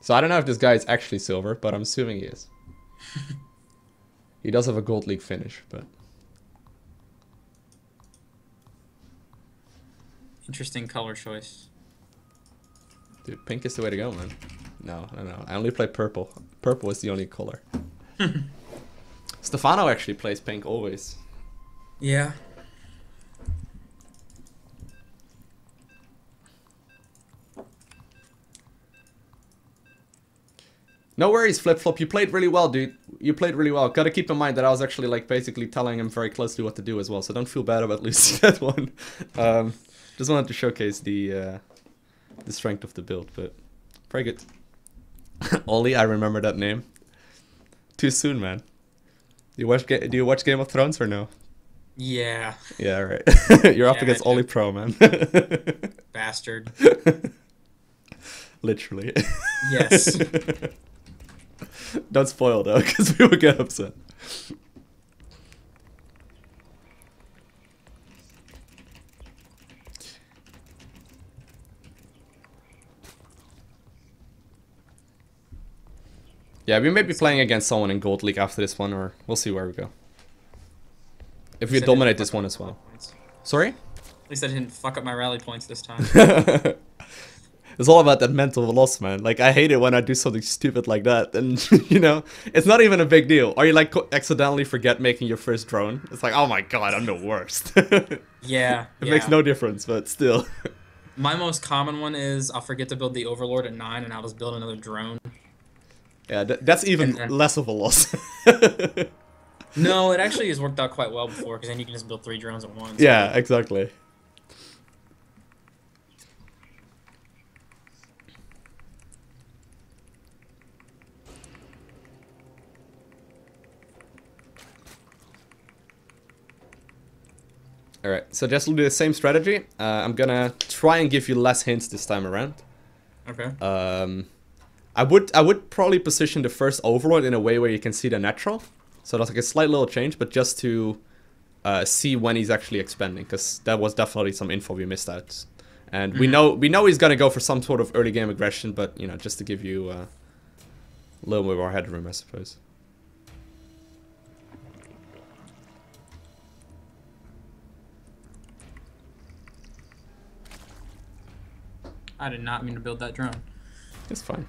So I don't know if this guy is actually silver, but I'm assuming he is. He does have a gold league finish, but... Interesting color choice. Dude, pink is the way to go, man. No. I only play purple. Purple is the only color. Stefano actually plays pink always. Yeah. No worries, Flip Flop. You played really well, dude. You played really well. Gotta keep in mind that I was actually like basically telling him very closely what to do as well, so don't feel bad about losing that one. Just wanted to showcase the strength of the build, but very good. Ollie, I remember that name. Too soon, man. Do you watch Game of Thrones or no? Yeah. Yeah, right. You're up against Ollie Pro, man. Bastard. Literally. Yes. Don't spoil though, because people get upset. Yeah, we may be playing against someone in Gold League after this one, or we'll see where we go. If we dominate this one as well. Sorry? At least I didn't fuck up my rally points this time. It's all about that mental loss, man. Like, I hate it when I do something stupid like that. And, you know, it's not even a big deal. Or you, like, accidentally forget making your first drone. It's like, oh my god, I'm the worst. Yeah. It makes no difference, but still. My most common one is I'll forget to build the Overlord at 9 and I'll just build another drone. Yeah, that's even less of a loss. No, it actually has worked out quite well before, because then you can just build 3 drones at once. Yeah, exactly. Alright, so just do the same strategy. I'm gonna try and give you less hints this time around. Okay. I would probably position the first Overlord in a way where you can see the natural. So that's like a slight little change, but just to see when he's actually expanding, because that was definitely some info we missed out. And we know he's gonna go for some sort of early game aggression, but you know, just to give you a little bit more headroom, I suppose. I did not mean to build that drone. It's fine.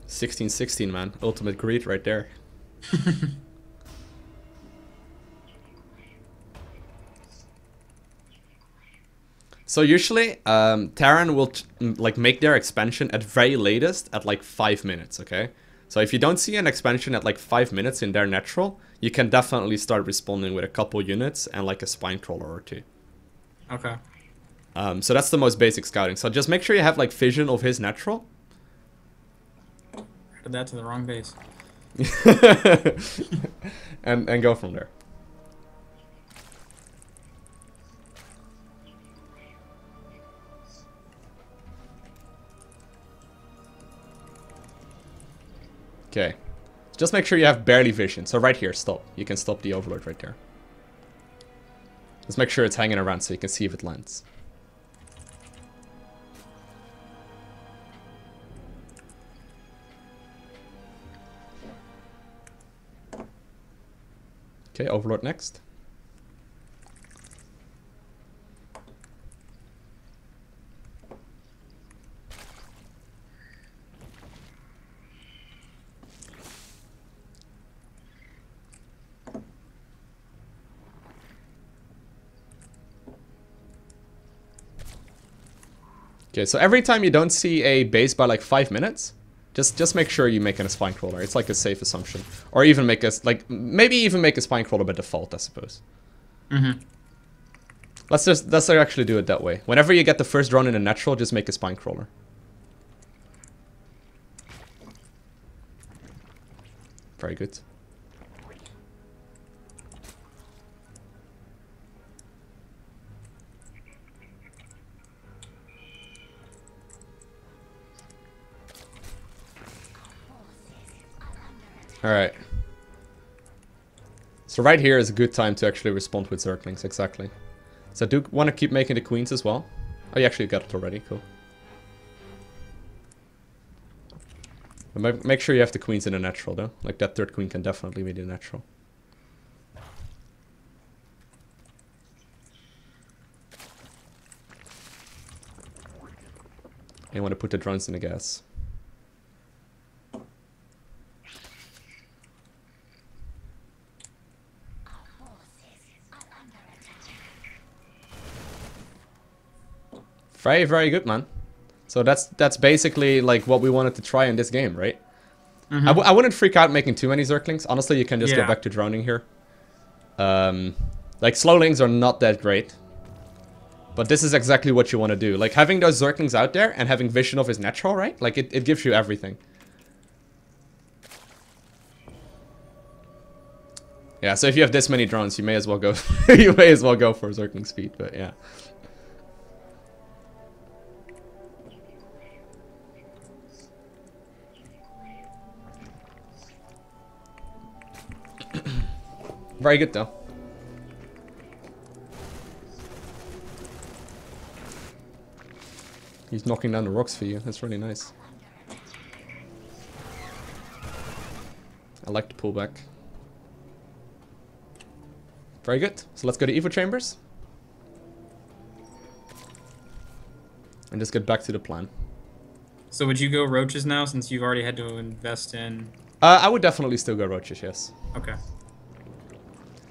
16-16, man. Ultimate greed right there. So usually, Terran will like make their expansion at very latest at like 5 minutes, okay? So if you don't see an expansion at like 5 minutes in their natural, you can definitely start responding with a couple units and like a spine crawler or 2. Okay. So that's the most basic scouting. So just make sure you have like vision of his natural. Added that to the wrong base. and go from there. Okay. Just make sure you have barely vision. So right here, stop. You can stop the Overlord right there. Just make sure it's hanging around so you can see if it lands. Okay, Overlord next. Okay, so every time you don't see a base by like 5 minutes, just make sure you make a spine crawler. It's like a safe assumption. Or even make a, like, maybe even make a spine crawler by default, I suppose. Mm-hmm. Let's actually do it that way. Whenever you get the first drone in a natural, just make a spine crawler. Very good. Alright. So right here is a good time to actually respond with Zerglings, exactly. So I do want to keep making the queens as well. Oh, you actually got it already, cool. But make sure you have the queens in a natural though. Like that third queen can definitely be the natural. And you want to put the drones in the gas. Very, very good, man. So that's basically like what we wanted to try in this game, right? Mm-hmm. I wouldn't freak out making too many Zerglings. Honestly, you can just go Yeah. back to droning here. Like, slowlings are not that great. But this is exactly what you want to do. Like, having those Zerglings out there and having vision of his natural, right? Like, it gives you everything. Yeah, so if you have this many drones, you may as well go you may as well go for Zergling speed, but yeah. Very good though. He's knocking down the rocks for you. That's really nice. I like the pullback. Very good. So let's go to Evo Chambers. And just get back to the plan. So would you go roaches now, since you've already had to invest in... I would definitely still go roaches, yes. Okay.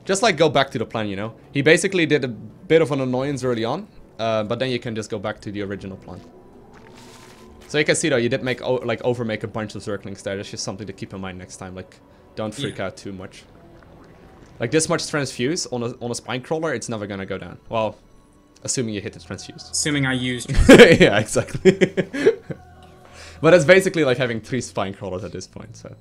Just like go back to the plan, you know? He basically did a bit of an annoyance early on. But then you can just go back to the original plan. So you can see though, you did make overmake a bunch of Zerglings there. That's just something to keep in mind next time. Like, don't freak out too much. Like, this much transfuse on a spine crawler, it's never gonna go down. Well, assuming you hit the transfuse. Assuming I used... Yeah, exactly. But it's basically like having 3 spine crawlers at this point, so.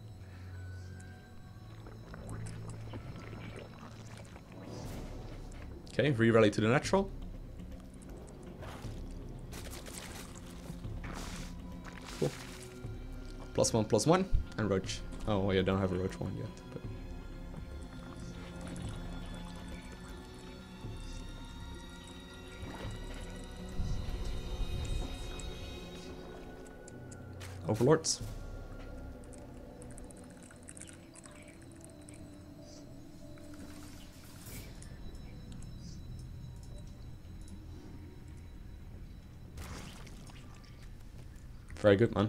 Okay, re-rally to the natural. Cool. +1/+1 and roach. Oh, well, you don't have a roach one yet. But. Overlords. Very good, man.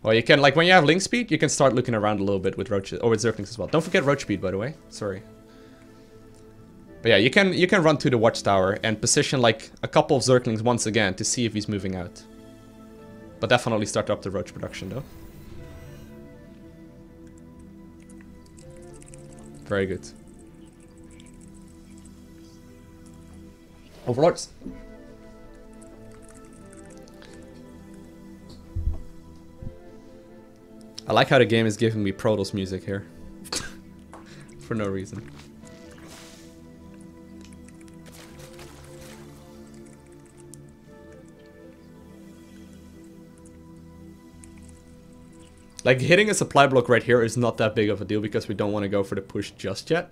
Well, you can, like, when you have link speed, you can start looking around a little bit with roaches, or with Zerglings as well. Don't forget roach speed, by the way. Sorry. But yeah, you can run to the watchtower and position, like, a couple of Zerglings once again to see if he's moving out. But definitely start up the roach production, though. Very good. Overlords. I like how the game is giving me Protoss music here. For no reason. Like, hitting a supply block right here is not that big of a deal because we don't want to go for the push just yet.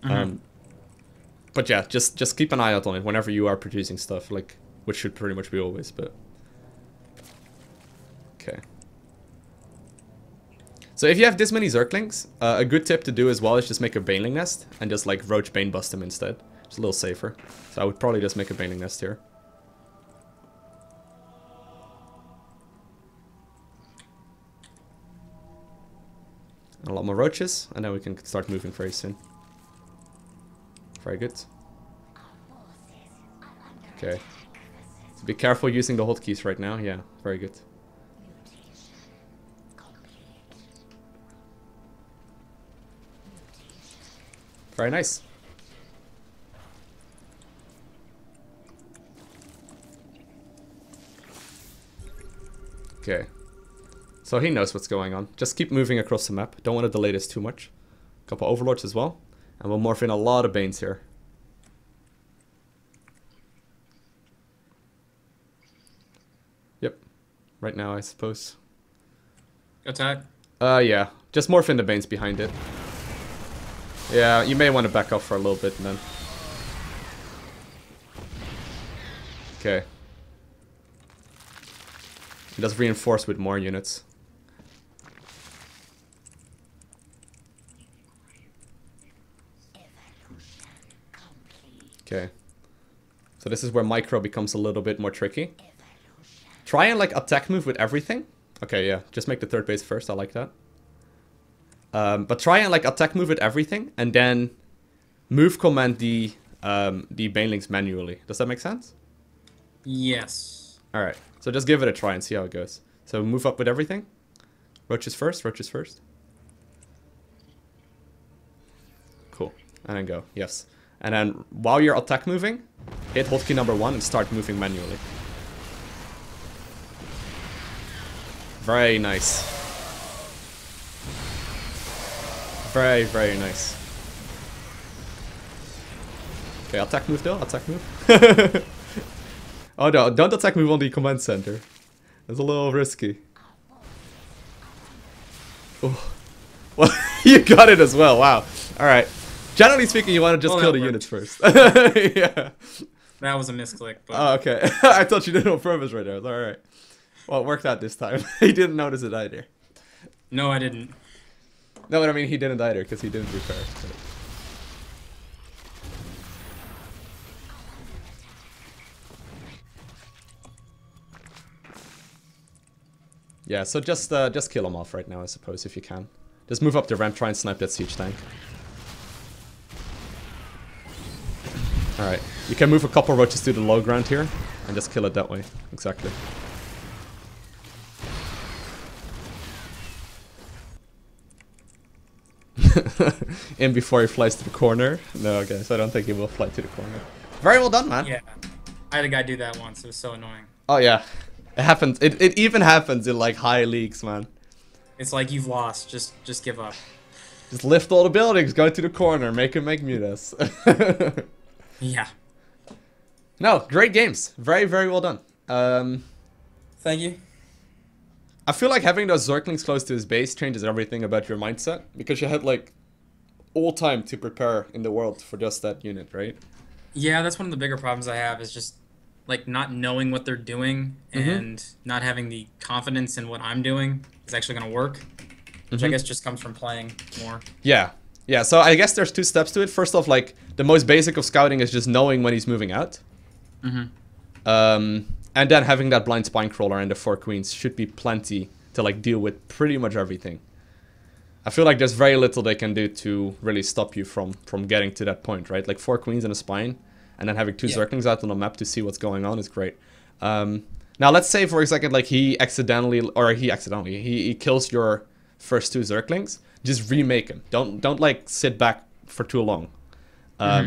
But yeah, just keep an eye out on it whenever you are producing stuff, like, which should pretty much be always, but... Okay. So if you have this many Zerglings, a good tip to do as well is just make a Baneling nest and just, like, roach bane bust them instead. It's a little safer. So I would probably just make a Baneling nest here. A lot more roaches, and then we can start moving very soon. Very good. Okay. So be careful using the hotkeys right now. Yeah, very good. Very nice. Okay. So he knows what's going on. Just keep moving across the map. Don't want to delay this too much. Couple overlords as well. And we'll morph in a lot of banes here. Yep. Right now, I suppose. Attack? Yeah. Just morph in the banes behind it. Yeah, you may want to back off for a little bit then. Okay. Just reinforce with more units. Okay. So this is where micro becomes a little bit more tricky. Try and like attack move with everything. Okay, yeah, just make the third base first. I like that. But try and like attack move with everything, and then move command the banelings manually. Does that make sense? Yes. All right. So just give it a try and see how it goes. So move up with everything. Roaches first. Roaches first. Cool. And then go. Yes. And then while you're attack moving, hit hotkey number 1 and start moving manually. Very nice. Very, very nice. Okay, attack move though. Attack move. Oh no, don't attack move on the command center. That's a little risky. Oh. Well, you got it as well. Wow. Alright. Generally speaking, you want to just kill the units first. Yeah. That was a misclick. But... Oh, okay. I thought you did it on purpose right there. Alright. Well, it worked out this time. He didn't notice it either. No, I didn't. No, but I mean, he didn't either because he didn't repair. But... Yeah, so just kill him off right now, I suppose, if you can. Just move up the ramp, try and snipe that siege tank. Alright, you can move a couple roaches to the low ground here, and just kill it that way. Exactly. In before he flies to the corner. No, okay, so I don't think he will fly to the corner. Very well done, man. Yeah, I had a guy do that once. It was so annoying. Oh yeah, it happens. It even happens in like high leagues, man. It's like you've lost. Just give up. Just lift all the buildings, go to the corner, make him make mutas. Yeah. No, great games. Very, very well done. Thank you. I feel like having those Zerglings close to his base changes everything about your mindset, because you had like all time to prepare in the world for just that unit, right? Yeah, that's one of the bigger problems I have, is just like not knowing what they're doing and not having the confidence in what I'm doing is actually going to work, which I guess just comes from playing more. Yeah. Yeah, so I guess there's 2 steps to it. First off, like, the most basic of scouting is just knowing when he's moving out. And then having that blind spine crawler and the 4 queens should be plenty to, like, deal with pretty much everything. I feel like there's very little they can do to really stop you from getting to that point, right? Like 4 queens and a spine, and then having 2 Zerglings out on the map to see what's going on is great. Now, let's say for a second, like, he kills your first 2 Zerglings. Just remake him. Don't like sit back for too long.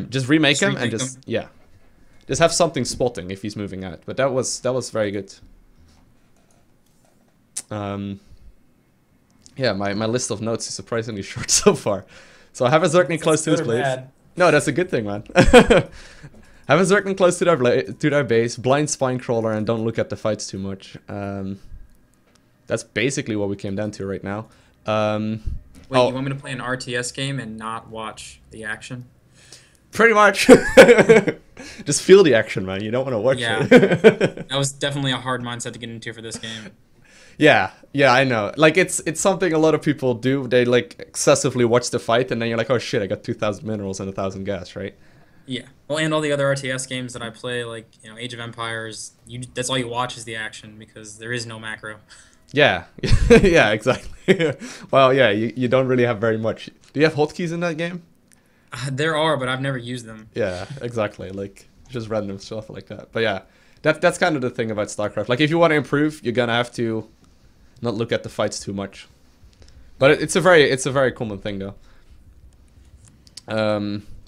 Just remake him and just just have something spotting if he's moving out. But that was very good. Yeah, my list of notes is surprisingly short so far. So I have a Zergling close to his base. No, that's a good thing, man. Have a Zergling close to their base, blind spine crawler, and don't look at the fights too much. That's basically what we came down to right now. Wait, you want me to play an RTS game and not watch the action? Pretty much. Just feel the action, man. You don't want to watch it. That was definitely a hard mindset to get into for this game. Yeah, I know. Like, it's something a lot of people do. They, like, excessively watch the fight, and then you're like, oh shit, I got 2,000 minerals and 1,000 gas, right? Yeah. Well, and all the other RTS games that I play, like, you know, Age of Empires, that's all you watch is the action, because there is no macro. Yeah, yeah, exactly. Well, yeah, you don't really have very much. Do you have hotkeys in that game? There are, but I've never used them. Yeah, exactly. Like, just random stuff like that. But yeah, that's kind of the thing about StarCraft. Like, if you want to improve, you're gonna have to not look at the fights too much. But it's a very common thing though.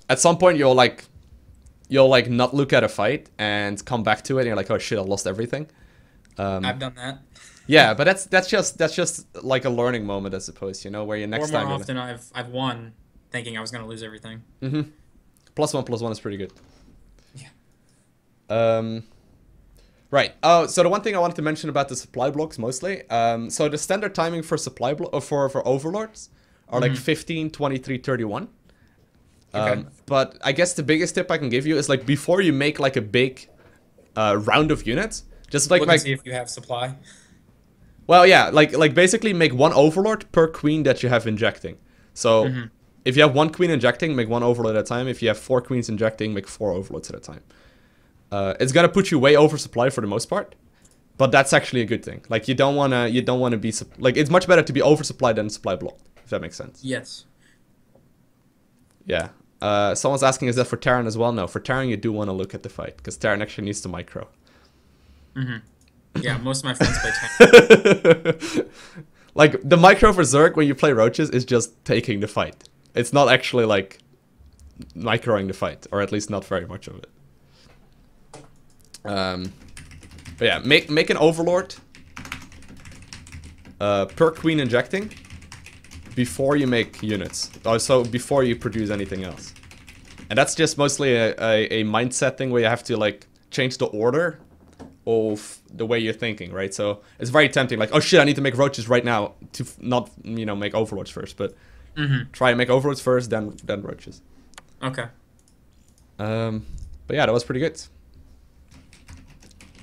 At some point, you'll not look at a fight and come back to it, and you're like, oh shit, I lost everything. I've done that. Yeah, but that's just like a learning moment, I suppose, you know, where you next time. Or more often, I've won, thinking I was gonna lose everything. +1/+1 is pretty good. Yeah. Right. Oh, so the one thing I wanted to mention about the supply blocks mostly. So the standard timing for supply for overlords are like 15, 23, 31. Okay. But I guess the biggest tip I can give you is, like, before you make like a big round of units, just like look and see if you have supply. Well, yeah, like basically make 1 overlord per queen that you have injecting. So if you have 1 queen injecting, make 1 overlord at a time. If you have 4 queens injecting, make 4 overlords at a time. It's gonna put you way over supply for the most part. But that's actually a good thing. Like you don't wanna be like it's much better to be oversupplied than supply blocked, if that makes sense. Yes. Yeah. Someone's asking, is that for Terran as well? No, for Terran you do want to look at the fight because Terran actually needs to micro. Yeah, most of my friends play Terran. Like the micro for Zerg when you play roaches is just taking the fight. It's not actually like microing the fight, or at least not very much of it. But yeah, make an Overlord per queen injecting before you make units. So before you produce anything else. And that's just mostly a mindset thing where you have to like change the order of the way you're thinking, right? So it's very tempting, like, oh shit, I need to make roaches right now to not, you know, make Overlords first, but try and make Overlords first, then roaches. Okay. But yeah, that was pretty good.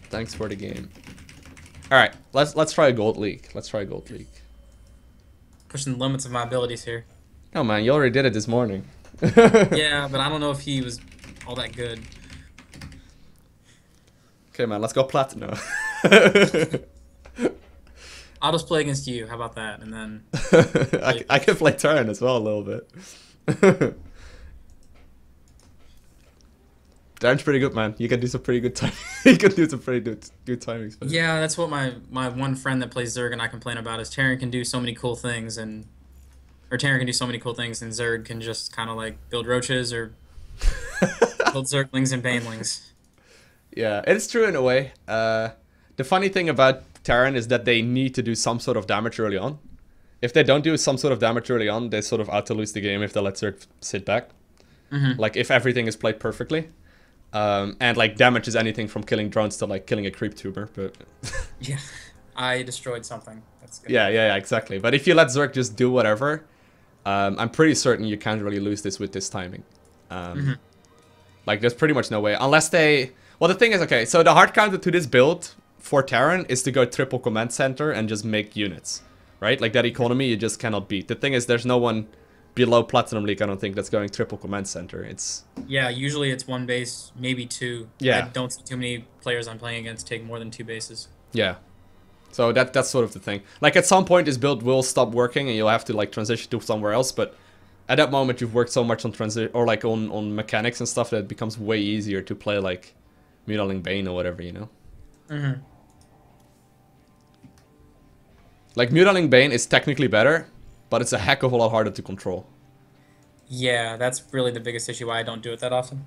Thanks for the game. All right, let's try a gold league. Let's try a gold league. Pushing the limits of my abilities here. Oh man, you already did it this morning. Yeah, but I don't know if he was all that good. Okay, man, let's go platinum. I'll just play against you. How about that? And then I can play turn as well a little bit. Darren's pretty good, man. You can do some pretty good time. You can do some pretty good timings. Yeah, that's what my one friend that plays Zerg and I complain about is Terran can do so many cool things and Terran can do so many cool things and Zerg can just kind of like build roaches or build Zerglings and Banelings. Yeah, it's true in a way. The funny thing about Terran is that they need to do some sort of damage early on. If they don't do some sort of damage early on, they sort of out to lose the game if they let Zerg sit back. Like if everything is played perfectly. And like damage is anything from killing drones to like killing a creep tuber, but yeah, I destroyed something. That's good. Yeah, exactly. But if you let Zerg just do whatever, I'm pretty certain you can't really lose this with this timing. Like there's pretty much no way unless they. Well, the thing is, okay, so the hard counter to this build for Terran is to go triple command center and just make units, right? Like that economy you just cannot beat. The thing is, there's no one below Platinum League, I don't think, that's going triple command center. It's yeah, usually it's one base, maybe two. Yeah, I don't see too many players I'm playing against take more than 2 bases. Yeah, so that's sort of the thing. Like at some point, this build will stop working, and you'll have to like transition to somewhere else. But at that moment, you've worked so much on on mechanics and stuff that it becomes way easier to play like Mutilating Bane or whatever, you know. Like Mutilating Bane is technically better, but it's a heck of a lot harder to control. Yeah, that's really the biggest issue why I don't do it that often.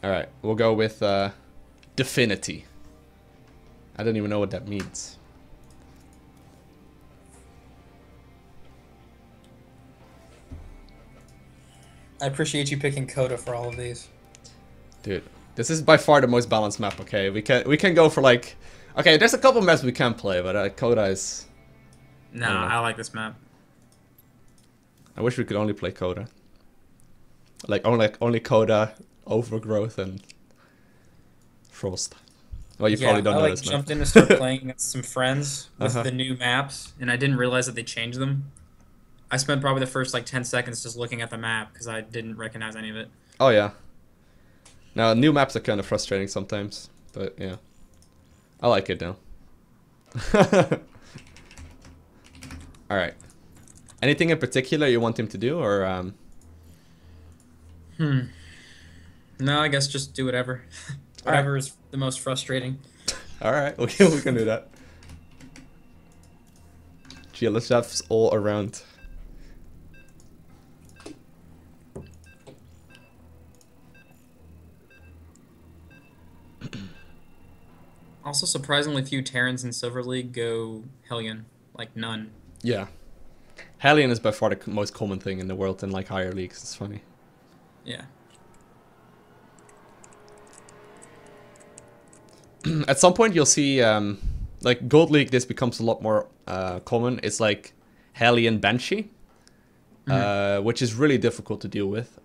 Alright, we'll go with Definity. I don't even know what that means. I appreciate you picking Coda for all of these. Dude, this is by far the most balanced map, okay? We can go for like... Okay, there's a couple maps we can play, but Coda is... No, I like this map. I wish we could only play Coda. Like only Coda, Overgrowth, and Frost. Well, you probably don't know this map. I jumped in to start playing against some friends with the new maps, and I didn't realize that they changed them. I spent probably the first like 10 seconds just looking at the map because I didn't recognize any of it. Oh yeah. Now new maps are kind of frustrating sometimes, but yeah, I like it now. All right. Anything in particular you want him to do, or No, I guess just do whatever. Whatever is the most frustrating. All right, we can do that. GLSFs all around. Also, surprisingly few Terrans in Silver League go Hellion. Like, none. Yeah. Hellion is by far the most common thing in the world in, like, higher leagues. It's funny. Yeah. At some point, you'll see, like, Gold League, this becomes a lot more common. It's, like, Hellion Banshee, which is really difficult to deal with.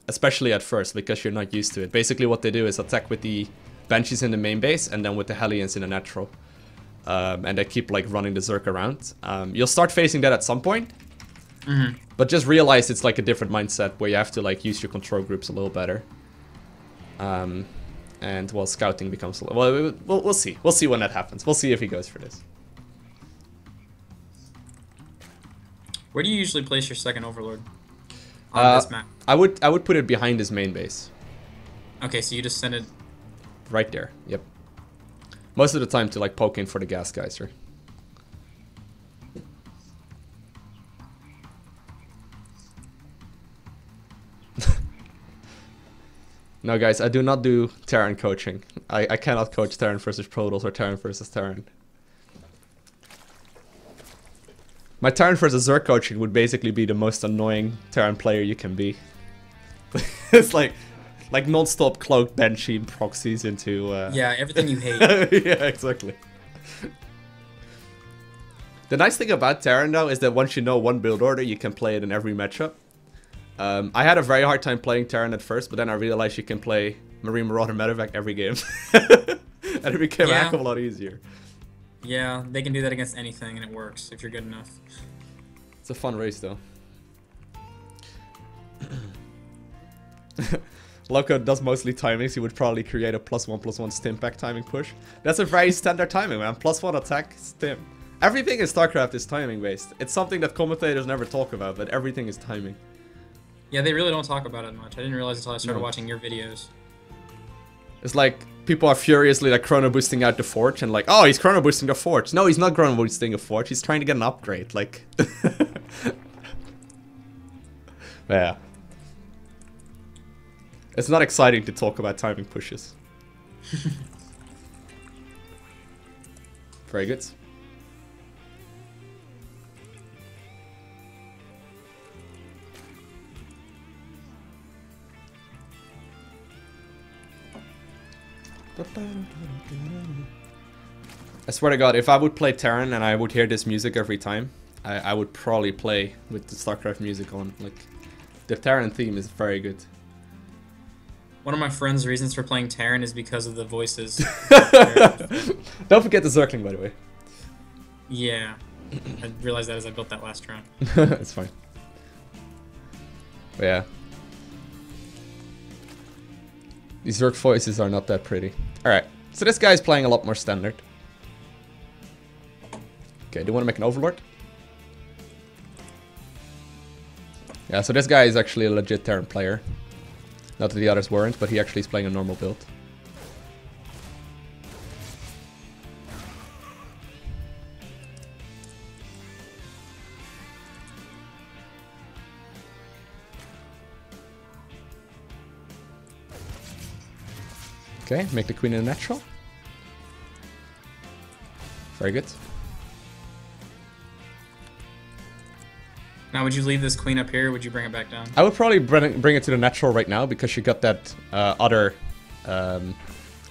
Especially at first, because you're not used to it. Basically, what they do is attack with the Banshees in the main base, and then with the Hellions in the natural. And they keep like running the Zerg around. You'll start facing that at some point. But just realize it's like a different mindset where you have to like use your control groups a little better. And well, scouting becomes a little... Well, we'll see. We'll see when that happens. We'll see if he goes for this. Where do you usually place your second Overlord on this map? I would put it behind his main base. Okay, so you just send it... Right there, yep. Most of the time to like poke in for the gas geyser. No guys, I do not do Terran coaching. I cannot coach Terran versus Protoss or Terran versus Terran. My Terran versus Zerg coaching would basically be the most annoying Terran player you can be. It's like non-stop cloak banshee proxies into... Yeah, everything you hate. Yeah, exactly. The nice thing about Terran though is that once you know one build order, you can play it in every matchup. I had a very hard time playing Terran at first, but then I realized you can play Marine Marauder Medevac every game. And it became a heck of a lot easier. Yeah, they can do that against anything and it works if you're good enough. It's a fun race though. Lowko does mostly timings. He would probably create a +1/+1 stim pack timing push. That's a very standard timing, man. +1 attack, stim. Everything in StarCraft is timing based. It's something that commentators never talk about, but everything is timing. Yeah, they really don't talk about it much. I didn't realize until I started watching your videos. It's like people are furiously like chrono boosting out the forge and like, oh, he's chrono boosting the forge. No, he's not chrono boosting a forge. He's trying to get an upgrade. Like, yeah. It's not exciting to talk about timing pushes. Very good. I swear to God, if I would play Terran and I would hear this music every time, I would probably play with the StarCraft music on. Like, the Terran theme is very good. One of my friend's reasons for playing Terran is because of the voices. Don't forget the Zergling, by the way. Yeah. I realized that as I built that last round. It's fine. But yeah. These Zerg voices are not that pretty. Alright, so this guy's playing a lot more standard. Okay, do you want to make an Overlord? Yeah, so this guy is actually a legit Terran player. Not that the others weren't, but he actually is playing a normal build. Okay, make the queen in a natural. Very good. Now, would you leave this queen up here, or would you bring it back down? I would probably bring it to the natural right now, because you got that other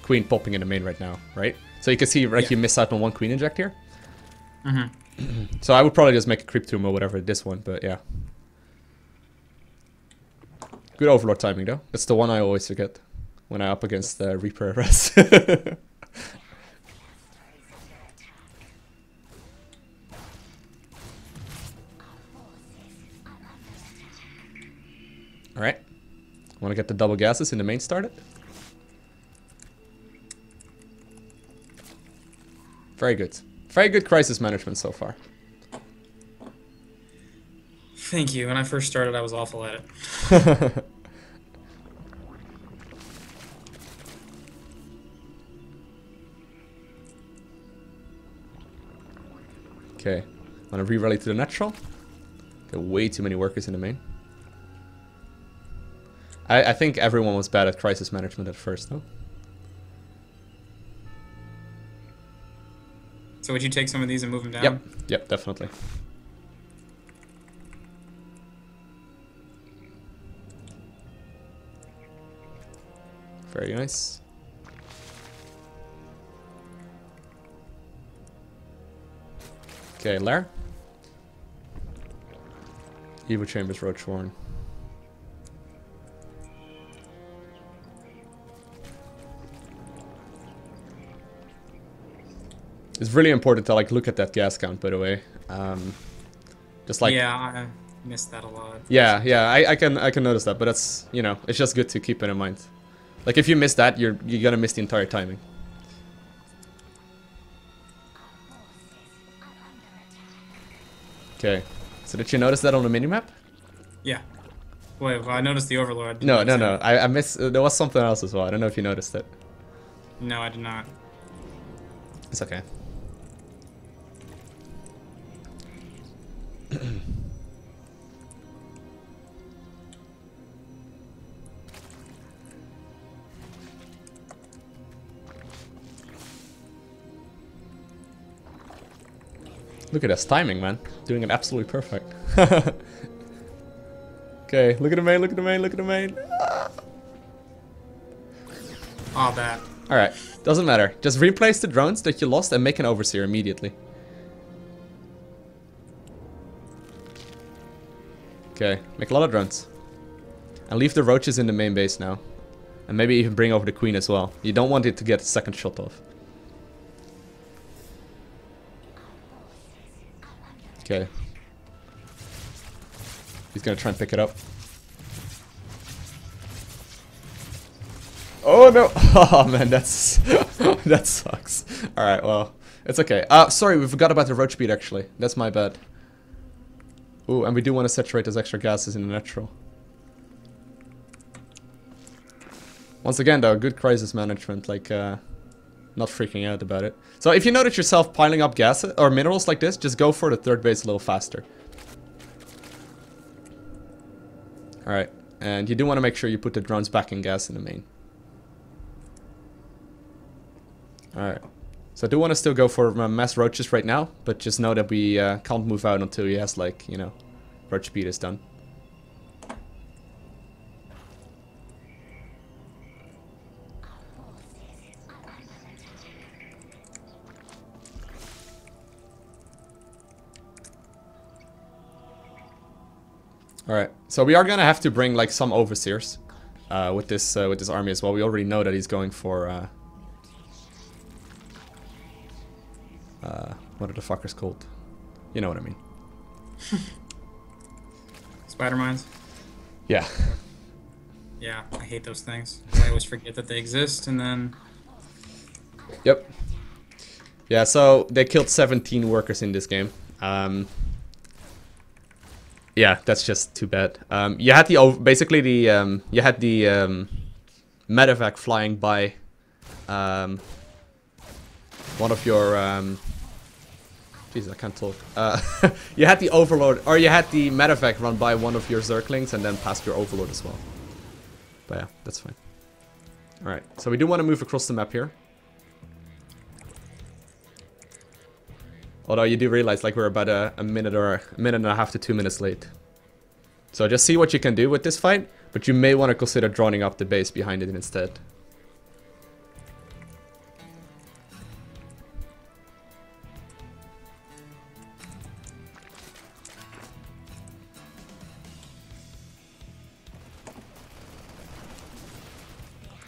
queen popping in the main right now, right? So you can see, like, you miss out on one queen inject here. So I would probably just make a creep tomb or whatever, this one, but yeah. Good Overlord timing, though. That's the one I always forget when I'm up against Reaper Arrest. Alright. Want to get the double gases in the main started? Very good. Very good crisis management so far. Thank you. When I first started, I was awful at it. Okay. Want to re-rally to the natural? Got way too many workers in the main. I think everyone was bad at crisis management at first, no? So would you take some of these and move them down? Yep, yep, definitely. Very nice. Okay, Lair. Evo Chambers, Roach Horn. It's really important to like look at that gas count, by the way. Just like missed that a lot. Yeah, yeah, I can notice that, but that's, you know, it's just good to keep it in mind. Like if you miss that, you're gonna miss the entire timing. Okay, so did you notice that on the minimap? Yeah. Wait, well, I noticed the Overlord. No, no, no. I missed. There was something else as well. I don't know if you noticed it. No, I did not. It's okay. Look at us timing, man. Doing it absolutely perfect. Okay, look at the main, look at the main, look at the main. Oh, that. Alright, doesn't matter. Just replace the drones that you lost and make an overseer immediately. Okay, make a lot of drones. And leave the roaches in the main base now. And maybe even bring over the queen as well. You don't want it to get a second shot off. Okay. He's gonna try and pick it up. Oh no! Oh man, that's that sucks. Alright, well, it's okay. Sorry, we forgot about the roach beat actually. That's my bad. Ooh, and we do want to saturate those extra gases in the natural. Once again though, good crisis management, like not freaking out about it. So if you notice yourself piling up gas or minerals like this, just go for the third base a little faster. Alright, and you do want to make sure you put the drones back in gas in the main. Alright, so I do want to still go for mass roaches right now, but just know that we can't move out until he has, like, you know, roach speed is done. Alright, so we are gonna have to bring like some overseers with this army as well. We already know that he's going for what are the fuckers called? You know what I mean. Spider mines? Yeah. Yeah, I hate those things. I always forget that they exist and then... Yep. Yeah, so they killed 17 workers in this game. Yeah, that's just too bad. You had the basically the you had the medevac flying by one of your jeez, I can't talk. You had the Overlord, or you had the medevac run by one of your Zerglings and then past your Overlord as well. But yeah, that's fine. All right, so we do want to move across the map here. Although you do realize like we're about a minute and a half to 2 minutes late. So just see what you can do with this fight, but you may want to consider droning up the base behind it instead.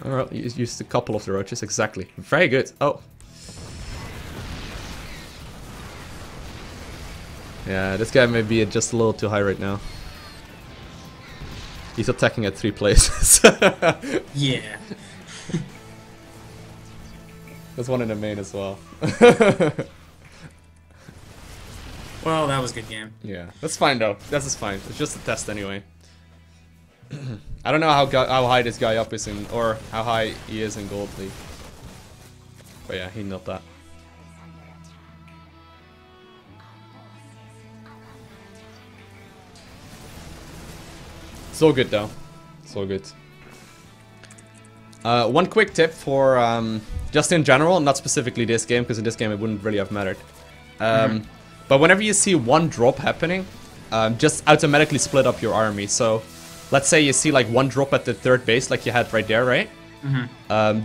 Alright, you used a couple of the roaches, exactly. Very good. Oh. Yeah, this guy may be just a little too high right now. He's attacking at 3 places. Yeah. There's one in the main as well. Well, that was a good game. Yeah, that's fine though. This is fine. It's just a test anyway. I don't know how high this guy up is in, or how high he is in Gold League. But yeah, he nailed that. It's all good though. It's all good. One quick tip for just in general, not specifically this game, because in this game it wouldn't really have mattered. But whenever you see one drop happening, just automatically split up your army. So let's say you see like one drop at the third base, like you had right there, right?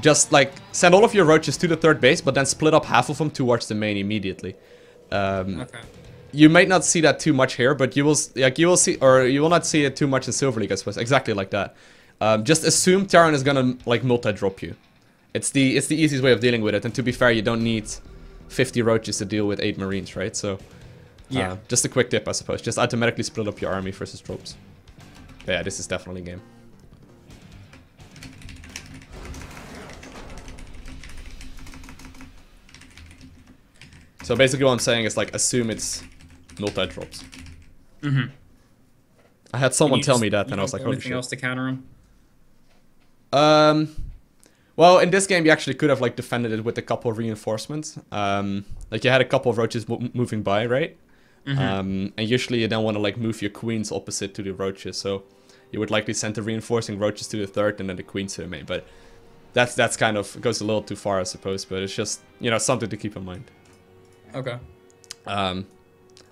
Just like send all of your roaches to the third base, but then split up half of them towards the main immediately. Okay. You might not see that too much here, but you will see, or you will not see it too much in Silver League, I suppose. Exactly like that. Just assume Terran is gonna like multi-drop you. It's the easiest way of dealing with it. And to be fair, you don't need 50 roaches to deal with 8 marines, right? So Yeah. Just a quick tip, I suppose. Just automatically split up your army versus troops. But yeah, this is definitely game. So basically what I'm saying is like assume it's multi-drops. Mm-hmm. I had someone tell me that and I was like, holy anything shit. else to counter him? Well, in this game you actually could have like defended it with a couple of reinforcements. Like you had a couple of roaches moving by, right? Mm-hmm. And usually you don't want to like move your queens opposite to the roaches, so you would likely send the reinforcing roaches to the third and then the queens to the main. But that's kind of goes a little too far, I suppose. But it's just, you know, something to keep in mind. Okay.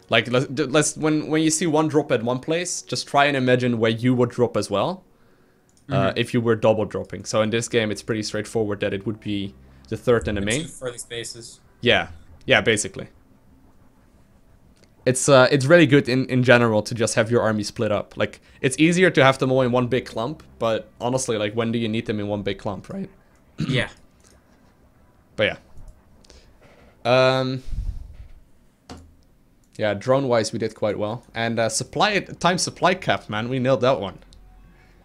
Like let's when you see one drop at one place, just try and imagine where you would drop as well. If you were double dropping. So in this game, it's pretty straightforward that it would be the third and the main. Two further spaces. Yeah, basically. It's really good in general to just have your army split up. Like, it's easier to have them all in one big clump, but honestly, like, when do you need them in one big clump, right? Yeah. But yeah. Yeah, drone-wise, we did quite well. And time supply cap, man, we nailed that one.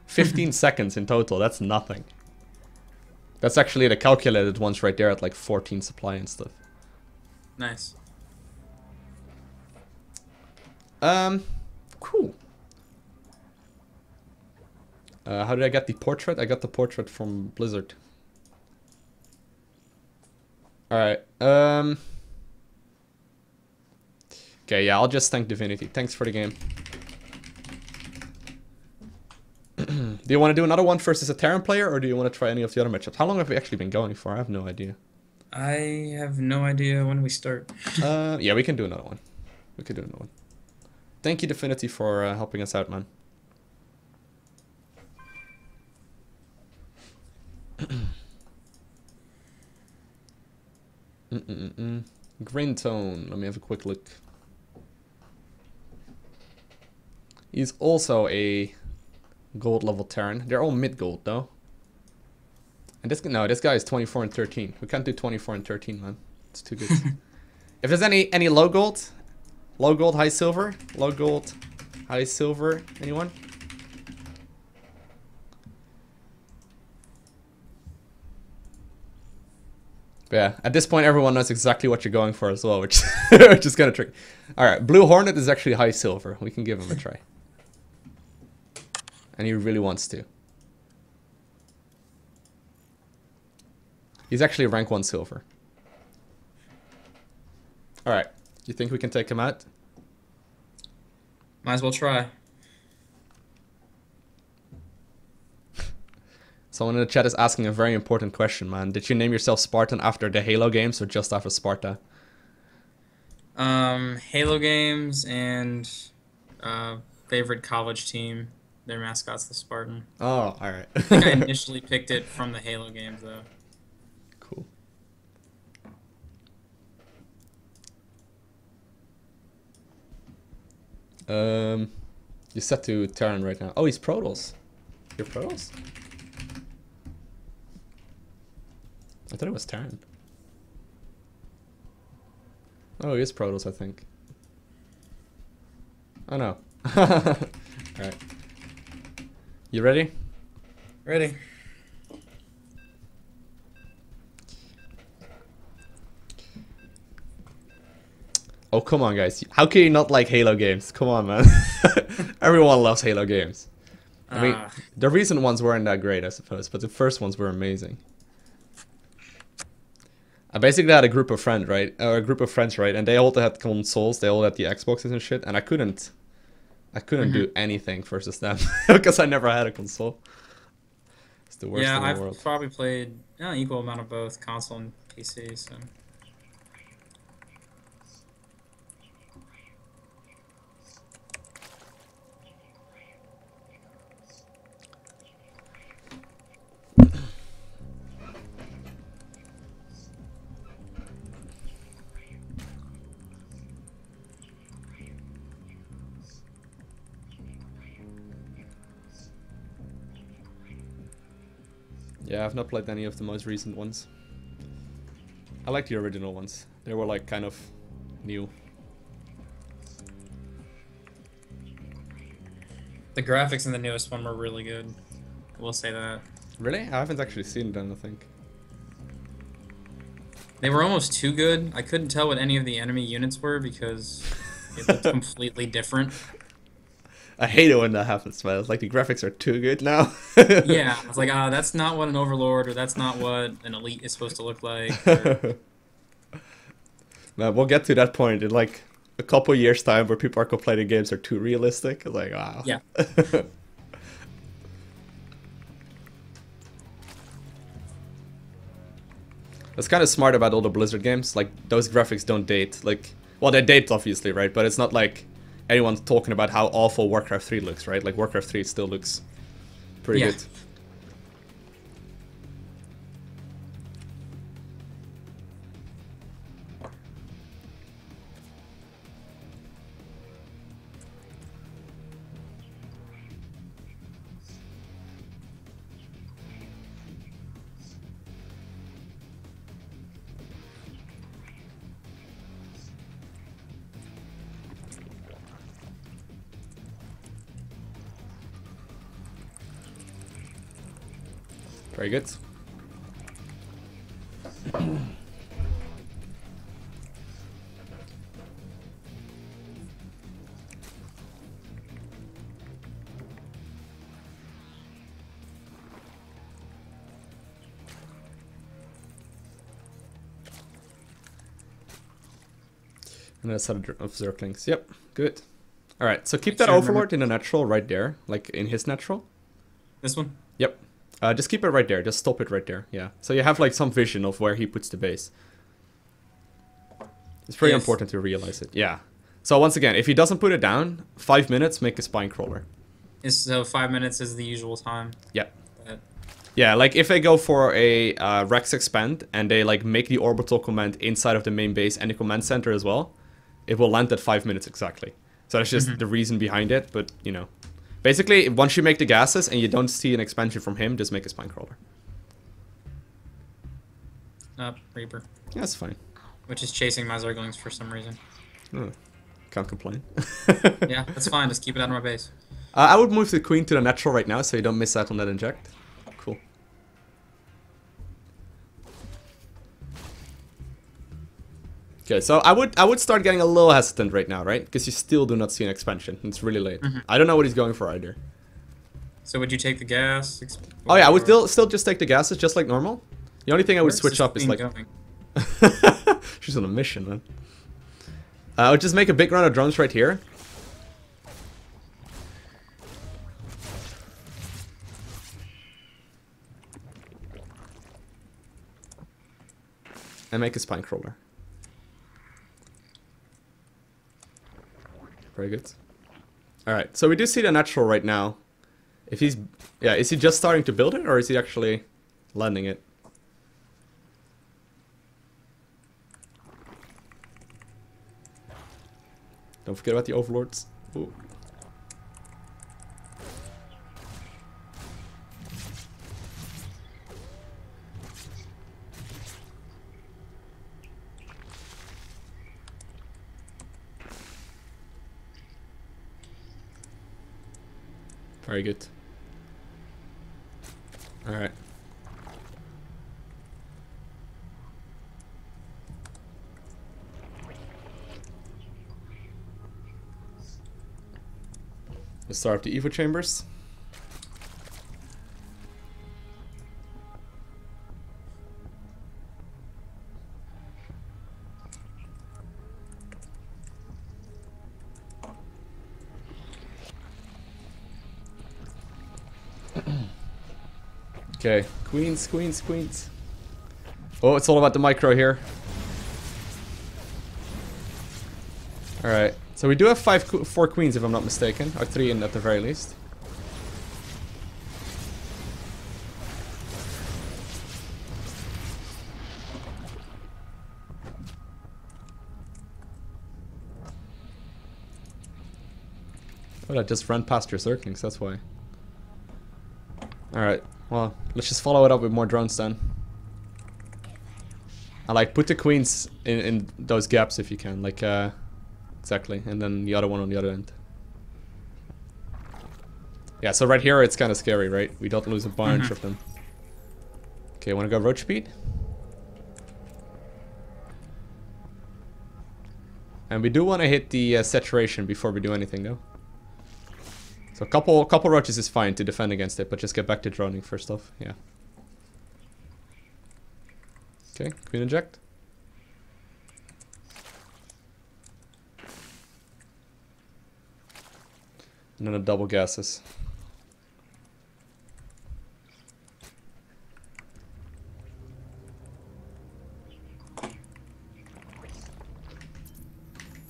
15 seconds in total, that's nothing. That's actually the calculated ones right there at like 14 supply and stuff. Nice. Cool. How did I get the portrait? I got the portrait from Blizzard. Alright, okay, yeah, I'll just thank Divinity. Thanks for the game. Do you want to do another one versus a Terran player, or do you want to try any of the other matchups? How long have we actually been going for? I have no idea. I have no idea when we start. Yeah, we can do another one. Thank you, Divinity, for helping us out, man. Green tone. Let me have a quick look. He's also a gold level Terran. They're all mid gold though. And this guy is 24 and 13. We can't do 24 and 13, man. It's too good. If there's any low gold, high silver, anyone? But yeah, at this point everyone knows exactly what you're going for as well, which is kind of tricky. Alright, Blue Hornet is actually high silver. We can give him a try. And he really wants to. He's actually rank 1 silver. Alright, you think we can take him out? Might as well try. Someone in the chat is asking a very important question, man. Did you name yourself Spartan after the Halo games or just after Sparta? Halo games and favorite college team. Their mascot's the Spartan. Oh, alright. I think I initially picked it from the Halo games, though. Cool. You're set to Terran right now. Oh, he's Protoss. You're Protoss? I thought it was Terran. Oh, he is Protoss, I think. Oh no. Alright. You ready? Ready. Oh, come on, guys. How can you not like Halo games? Come on, man. Everyone loves Halo games. I mean, the recent ones weren't that great, I suppose, but the first ones were amazing. I basically had a group of friends, right? And they all had consoles, they all had the Xboxes and shit, and I couldn't do anything versus them because I never had a console. It's the worst thing in the world. I've probably played an equal amount of both console and PC, so. Yeah, I've not played any of the most recent ones. I like the original ones. They were like kind of new. The graphics in the newest one were really good. I will say that. Really? I haven't actually seen them, I think. They were almost too good. I couldn't tell what any of the enemy units were because it looked completely different. I hate it when that happens, man. It's like the graphics are too good now. Yeah, I was like, that's not what an Overlord or that's not what an Elite is supposed to look like. Or... Man, we'll get to that point in like a couple years' time where people are complaining games are too realistic. It's like, wow. Yeah. That's kind of smart about all the Blizzard games. Like, those graphics don't date. Like, well, they date, obviously, right? But it's not like anyone's talking about how awful Warcraft 3 looks, right? Like, Warcraft 3 still looks pretty good. Very good. And a set of Zerglings. Yep, good. Alright, so keep that Overlord in a natural right there, like in his natural. This one? Yep. Just keep it right there. Just stop it right there. Yeah. So you have like some vision of where he puts the base. It's pretty important to realize it. Yeah. So once again, if he doesn't put it down, 5 minutes, make a spine crawler. So 5 minutes is the usual time? Yeah. Yeah, like if they go for a Rex expand and they like make the orbital command inside of the main base and the command center as well, it will land at 5 minutes exactly. So that's just the reason behind it, but you know. Basically, once you make the gases and you don't see an expansion from him, just make a spine crawler. Reaper. Yeah, that's fine. Which is chasing my Zerglings for some reason. Oh, can't complain. Yeah, that's fine. Just keep it out of my base. I would move the queen to the natural right now so you don't miss out on that inject. Cool. Okay, so I would start getting a little hesitant right now, right? Because you still do not see an expansion. It's really late. I don't know what he's going for either. So would you take the gas? Oh yeah, I would still just take the gases just like normal. The only thing I would switch up is like... She's on a mission, man. I would just make a big round of drones right here. And make a spine crawler. Very good. Alright, so we do see the natural right now. If he's... Yeah, is he just starting to build it, or is he actually landing it? Don't forget about the Overlords. Ooh. Very good. Alright. Let's start up the Evo chambers. Okay, queens, queens, queens. Oh, it's all about the micro here. Alright, so we do have 4 queens if I'm not mistaken, or 3 at the very least. Oh, that just ran past your Zerglings, that's why. Alright, well, let's just follow it up with more drones then. I like, put the queens in those gaps if you can, like, exactly, and then the other one on the other end. Yeah, so right here it's kind of scary, right? We don't lose a bunch of them. Okay, wanna go roach speed? And we do want to hit the saturation before we do anything, though. So a couple roaches is fine to defend against it, but just get back to droning first off. Yeah. Okay, queen inject. And then a double gases.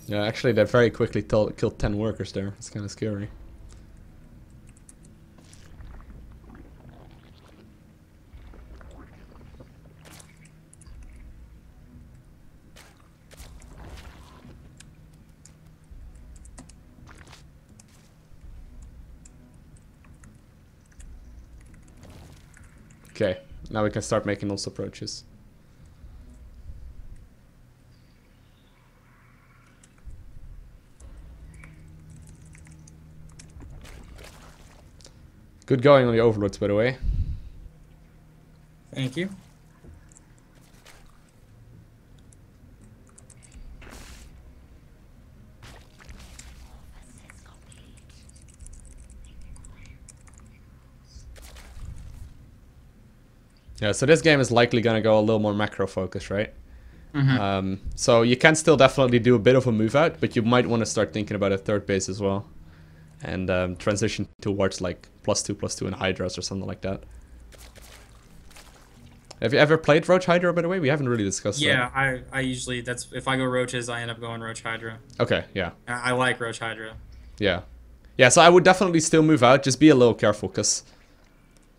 Yeah, actually that very quickly killed 10 workers there. It's kind of scary. Okay, now we can start making those approaches. Good going on the overlords, by the way. Thank you. Yeah, so this game is likely gonna go a little more macro focused, right? So you can still definitely do a bit of a move out, but you might want to start thinking about a third base as well. And transition towards like +2/+2 and Hydras or something like that. Have you ever played Roach Hydra, by the way? We haven't really discussed that. Yeah, I usually, that's, if I go Roaches, I end up going Roach Hydra. Okay, yeah. I like Roach Hydra. Yeah. Yeah, so I would definitely still move out. Just be a little careful, because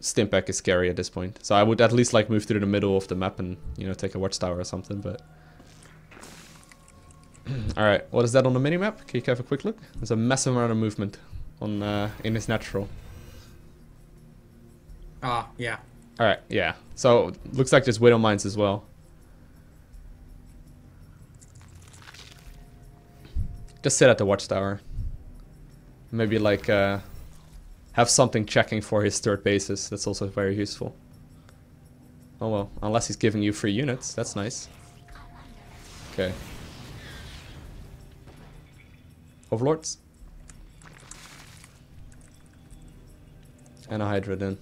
Stimpak is scary at this point. So I would at least like move through the middle of the map and, you know, take a watchtower or something, but... Alright, what is that on the minimap? Can you have a quick look? There's a massive amount of movement on in his natural. Yeah. Alright, yeah. So, looks like there's Widow Mines as well. Just sit at the watchtower. Maybe like have something checking for his third bases. That's also very useful. Oh well, unless he's giving you free units. That's nice. Okay. Overlords. And a Hydra then.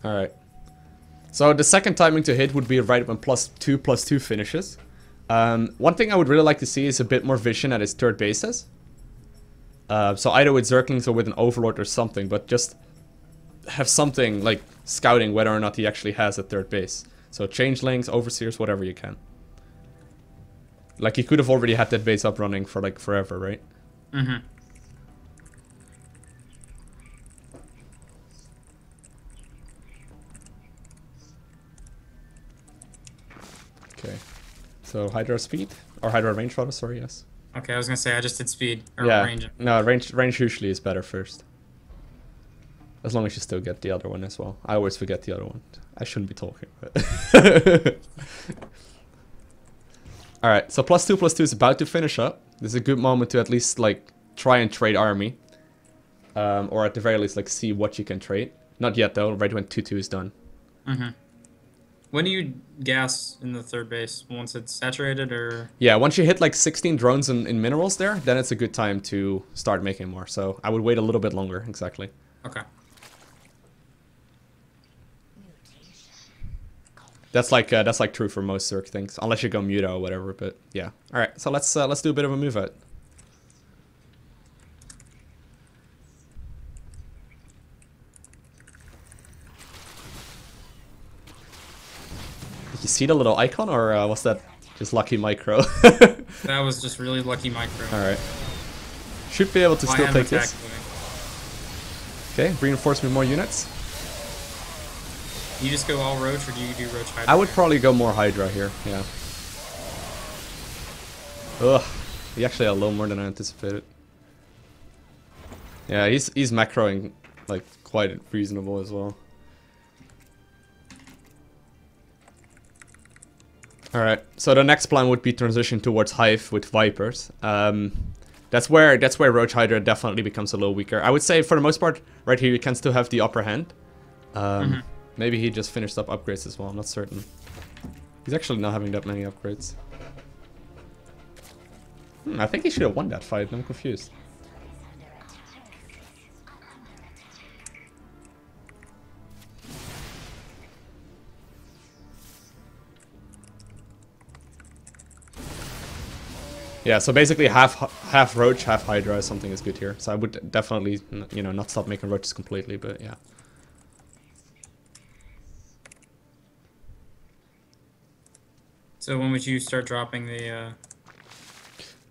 Alright. So the second timing to hit would be right when +2/+2 finishes. One thing I would really like to see is a bit more vision at his third bases. So either with Zerglings or with an Overlord or something, but just have something like scouting whether or not he actually has a third base. So Changelings, Overseers, whatever you can. Like he could have already had that base up running for like forever, right? Mm-hmm. Okay. So Hydra speed? Or Hydra range rather, sorry, yes. Okay, I was gonna say I just did speed or yeah. range. No, range usually is better first. As long as you still get the other one as well. I always forget the other one. I shouldn't be talking, but... Alright, so +2/+2 is about to finish up. This is a good moment to at least, like, try and trade army. Or at the very least, like, see what you can trade. Not yet, though, right when 2/2 is done. Mm-hmm. When do you gas in the third base? Once it's saturated, or...? Yeah, once you hit, like, 16 drones in minerals there, then it's a good time to start making more. So I would wait a little bit longer, exactly. Okay. That's like true for most Zerg things, unless you go Muto or whatever. But yeah, all right. So let's do a bit of a move out. Did you see the little icon, or was that just lucky micro? That was just really lucky micro. All right. Should be able to I still am take this. attacking. Okay, reinforce with more units. You just go all Roach, or do you do Roach Hydra? I would probably go more Hydra here, yeah. Ugh, he actually had a little more than I anticipated. Yeah, he's macroing like quite reasonable as well. Alright, so the next plan would be transition towards Hive with Vipers. That's where Roach Hydra definitely becomes a little weaker. I would say for the most part, right here you can still have the upper hand. Maybe he just finished up upgrades as well, I'm not certain. He's actually not having that many upgrades. I think he should have won that fight, I'm confused. Yeah, so basically half Roach, half Hydra or something is good here. So I would definitely, you know, not stop making Roaches completely, but yeah. So when would you start dropping the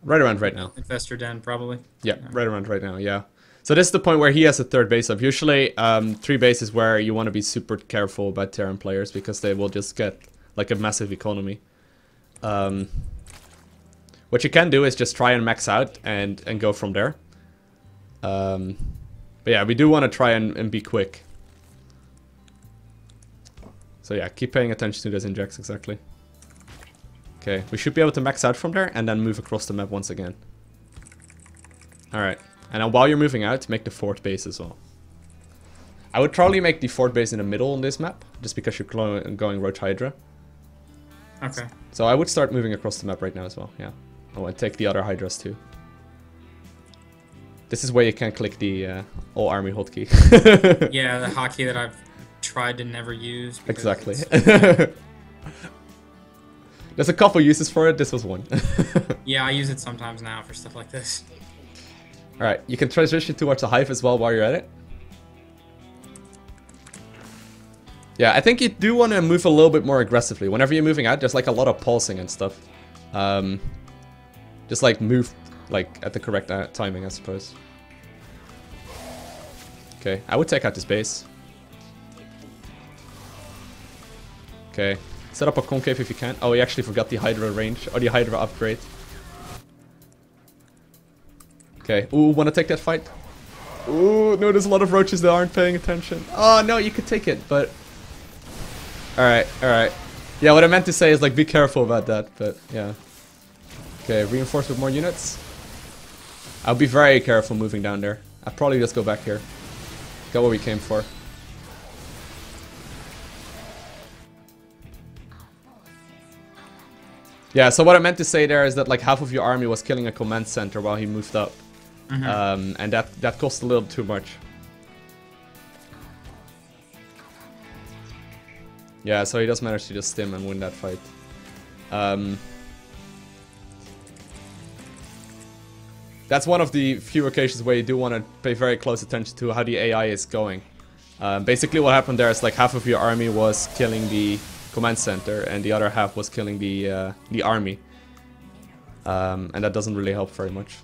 Right around right now. Infestor Den, probably? Yeah, right around right now, yeah. So this is the point where he has a third base up. Usually, 3 bases where you want to be super careful about Terran players because they will just get like a massive economy. What you can do is just try and max out and go from there. But yeah, we do want to try and be quick. So yeah, keep paying attention to those injects, exactly. Okay, we should be able to max out from there and then move across the map once again. Alright, and then while you're moving out, make the 4th base as well. I would probably make the 4th base in the middle on this map, just because you're going Roach Hydra. Okay. So I would start moving across the map right now as well, yeah. Oh, and take the other Hydras too. This is where you can click the all army hotkey. Yeah, the hotkey that I've tried to never use. Exactly. There's a couple uses for it, this was one. Yeah, I use it sometimes now for stuff like this. Alright, you can transition towards a Hive as well while you're at it. Yeah, I think you do want to move a little bit more aggressively. Whenever you're moving out, there's like a lot of pulsing and stuff. Just like move like at the correct timing, I suppose. Okay, I would take out this base. Okay, set up a concave if you can. Oh, you actually forgot the Hydra range, or the Hydra upgrade. Okay, ooh, wanna take that fight? Ooh, no, there's a lot of roaches that aren't paying attention. Oh, no, you could take it, but... Alright, alright. Yeah, what I meant to say is, like, be careful about that, but, yeah. Okay, reinforce with more units. I'll be very careful moving down there. I'll probably just go back here. Got what we came for. Yeah, so what I meant to say there is that like half of your army was killing a command center while he moved up. And that cost a little too much. Yeah, so he does manage to just stim and win that fight. That's one of the few occasions where you do want to pay very close attention to how the AI is going. Basically what happened there is like half of your army was killing the command center and the other half was killing the army. And that doesn't really help very much.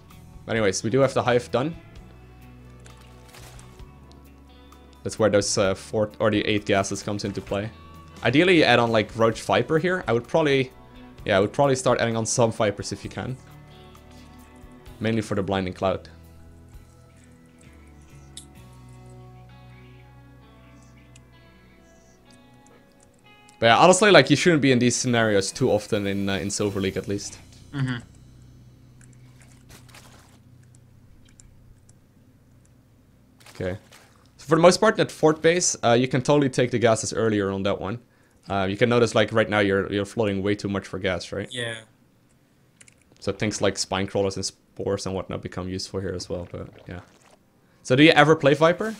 Anyways, we do have the Hive done. That's where those 4 or the 8 gases comes into play. Ideally you add on like Roach Viper here. I would probably start adding on some Vipers if you can. Mainly for the blinding cloud. But yeah, honestly, like you shouldn't be in these scenarios too often in Silver League at least. Okay. So for the most part, that 4th base, you can totally take the gases earlier on that one. You can notice like right now you're floating way too much for gas, right? Yeah. So things like spine crawlers and spores and whatnot become useful here as well, but yeah. So do you ever play Viper?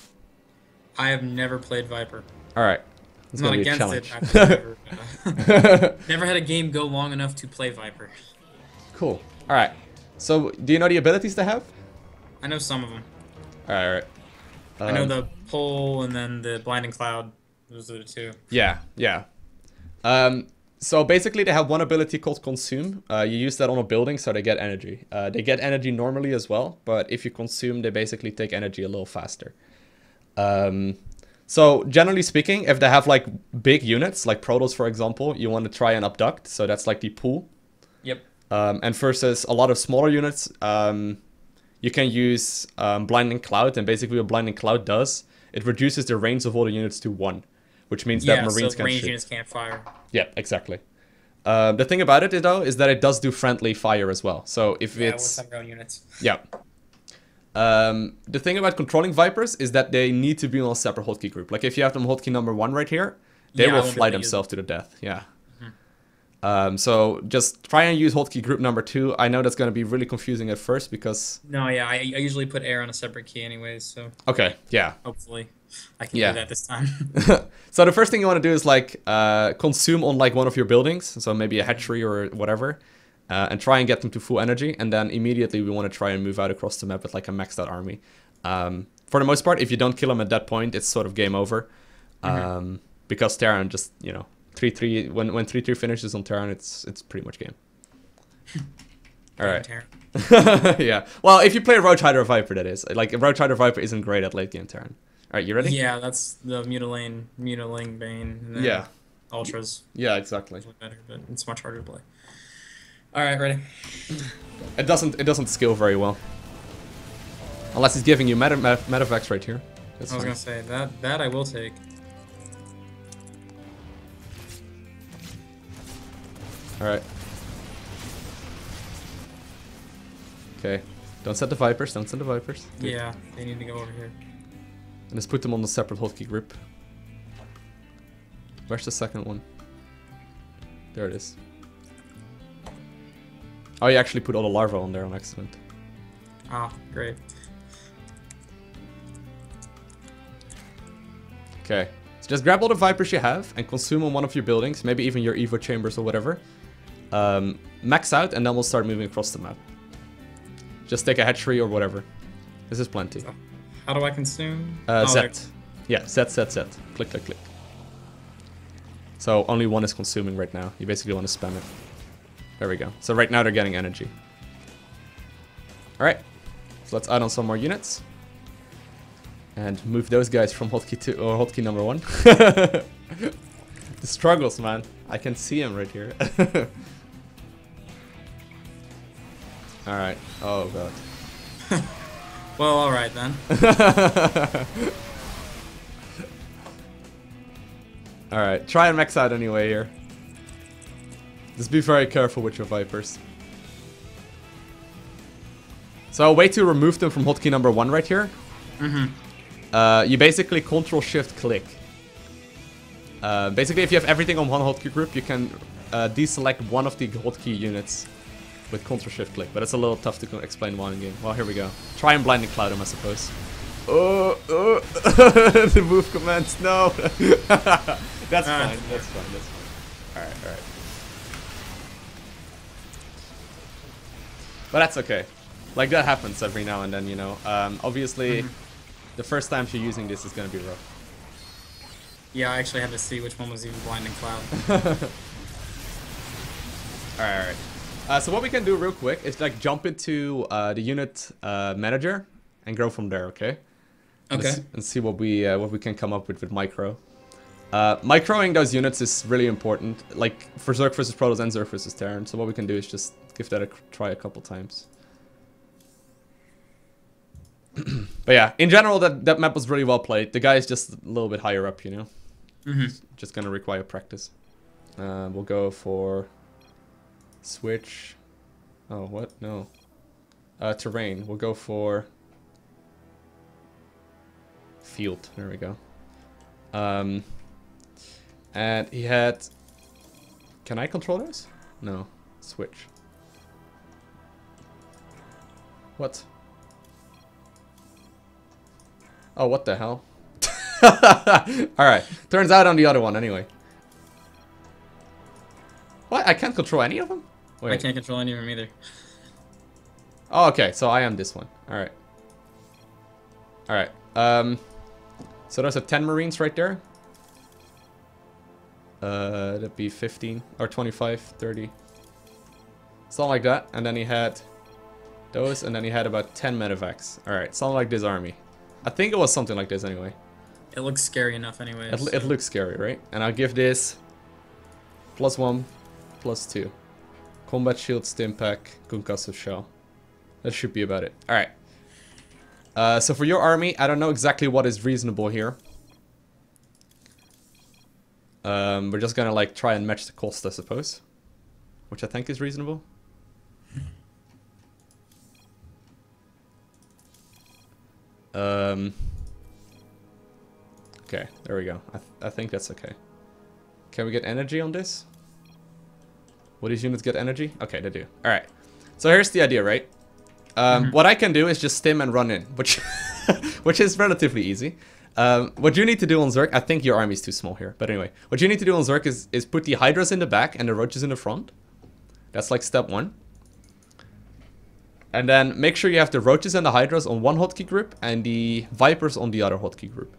I have never played Viper. Alright. It's I'm not gonna be a against challenge. it. Never had a game go long enough to play Viper. Cool. Alright. So do you know the abilities they have? I know some of them. Alright. I know the pull and then the blinding cloud. Those are the 2. Yeah, yeah. So basically they have one ability called Consume. You use that on a building so they get energy. They get energy normally as well, but if you consume, they basically take energy a little faster. So generally speaking, if they have like big units, like Protoss for example, you want to try and abduct. So that's like the pool. Yep. And versus a lot of smaller units, you can use Blinding Cloud. And basically what Blinding Cloud does, it reduces the range of all the units to 1. Which means that Marines so can range shoot. units can't fire. Yeah, exactly. The thing about it, though, is that it does do friendly fire as well. So if With it's... some grown units. Yeah. The thing about controlling Vipers is that they need to be on a separate hotkey group. Like, if you have them hotkey number 1 right here, they will fly themselves to the death. Yeah. So just try and use hotkey group number 2. I know that's going to be really confusing at first because... No, yeah, I usually put air on a separate key anyways, so... Okay, yeah. Hopefully I can do that this time. So the first thing you want to do is like consume on like one of your buildings, so maybe a hatchery or whatever, and try and get them to full energy, and then immediately we want to try and move out across the map with like a maxed out army. For the most part, if you don't kill them at that point, it's sort of game over, because Terran just, you know, 3-3 when 3-3 finishes on Terran, it's pretty much game. All right. Yeah. Well, if you play Roach Hydralisk Viper, that is. Like, Roach Hydralisk Viper isn't great at late game Terran. Alright, you ready? Yeah, that's the Mutiling Bane. And then Ultras. Yeah, exactly. Better, but it's much harder to play. Alright, ready. It doesn't skill very well. Unless he's giving you medevacs right here. That's I was gonna say that I will take. Alright. Okay. Don't set the Vipers, don't set the Vipers. Good. Yeah, they need to go over here. And let's put them on the separate hotkey group. Where's the second one? There it is. Oh, you actually put all the larvae on there on accident. Ah, great. Okay. So just grab all the Vipers you have and consume on one of your buildings, maybe even your Evo chambers or whatever. Max out, and then we'll start moving across the map. Just take a hatchery or whatever. This is plenty. How do I consume? Z. Yeah, Z. Click, click, click. So only one is consuming right now. You basically want to spam it. There we go. So right now they're getting energy. Alright. So let's add on some more units. And move those guys from hotkey 2 or hotkey number 1. The struggles, man. I can see him right here. Alright. Oh god. Well, alright then. Alright, try and max out anyway here. Just be very careful with your Vipers. So a way to remove them from hotkey number 1 right here. You basically Control-Shift-Click. Basically, if you have everything on one hotkey group, you can deselect one of the hotkey units with Control-Shift-Click, but it's a little tough to explain one in game. Well, here we go. Try and Blinding Cloud him, I suppose. Oh, the move commands, no. That's fine, that's fine. Alright. But that's okay. Like, that happens every now and then, you know. Obviously, the first time you're using this is gonna be rough. Yeah, I actually had to see which one was even Blinding Cloud. Alright. So what we can do real quick is like jump into the unit manager and grow from there, okay? Okay. And see what we can come up with micro. Microing those units is really important, like for Zerg versus Protoss and Zerg versus Terran. So what we can do is just give that a try a couple times. But yeah, in general, that map was really well played. The guy is just a little bit higher up, you know. Just gonna require practice. We'll go for switch. Oh, what? No. Terrain. We'll go for field. There we go. And he had... Can I control this? No. Switch. What? Oh, what the hell? Alright. Turns out on the other one anyway. What? I can't control any of them? Wait. I can't control any of them either. Oh, okay. So I am this one. Alright. Alright. So there's a 10 Marines right there. That'd be 15 or 25, 30. Something like that. And then he had those, and then he had about 10 medevacs. Alright, something like this army. I think it was something like this anyway. It looks scary enough anyway. It looks scary, right? And I'll give this +1, +2. Combat shield, stim pack, concussive shell. That should be about it. Alright. So for your army, I don't know exactly what is reasonable here. We're just gonna like try and match the cost, I suppose. Which I think is reasonable. Okay, there we go. I think that's okay. Can we get energy on this? Will these units get energy? Okay, they do. Alright. So here's the idea, right? What I can do is just stim and run in, which which is relatively easy. What you need to do on Zerg, I think your army's too small here, but anyway. What you need to do on Zerg is put the Hydras in the back and the Roaches in the front. That's like step 1. And then make sure you have the Roaches and the Hydras on one hotkey group and the Vipers on the other hotkey group.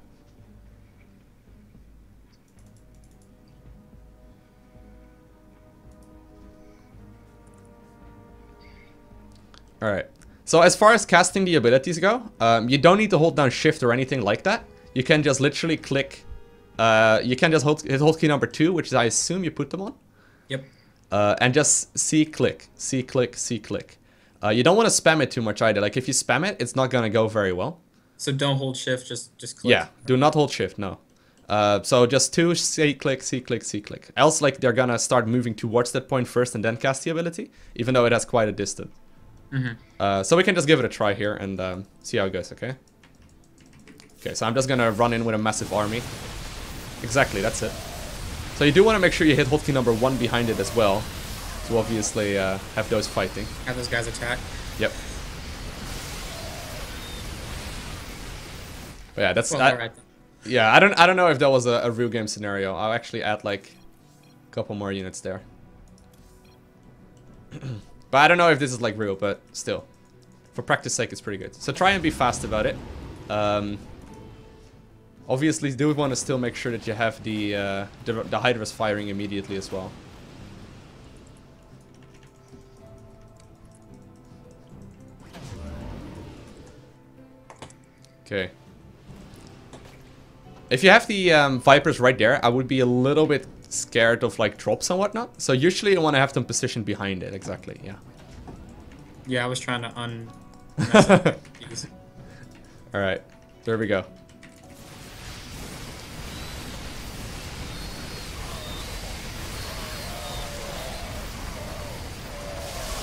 Alright. So as far as casting the abilities go, you don't need to hold down shift or anything like that. You can just literally click, you can just hit hotkey number 2, which is I assume you put them on. Yep. And just C-click, C-click, C-click. You don't want to spam it too much either. Like if you spam it, it's not going to go very well. So don't hold shift, just click. Yeah, do not hold shift, no. So just 2, C-click, C-click, C-click. Else like they're going to start moving towards that point first and then cast the ability, even though it has quite a distance. So we can just give it a try here and see how it goes, okay? Okay, so I'm just gonna run in with a massive army. Exactly, that's it. So you do want to make sure you hit hotkey number 1 behind it as well, to obviously have those fighting. Have those guys attack. Yep. But yeah, that's... Well, yeah, I don't know if that was a real game scenario. I'll actually add like a couple more units there. But I don't know if this is like real, but still. For practice sake, it's pretty good. So try and be fast about it. Obviously, do want to still make sure that you have the Hydras firing immediately as well. Okay. If you have the Vipers right there, I would be a little bit scared of like drops and whatnot. So usually you want to have them positioned behind it. Exactly, yeah. Yeah, I was trying to Alright, there we go.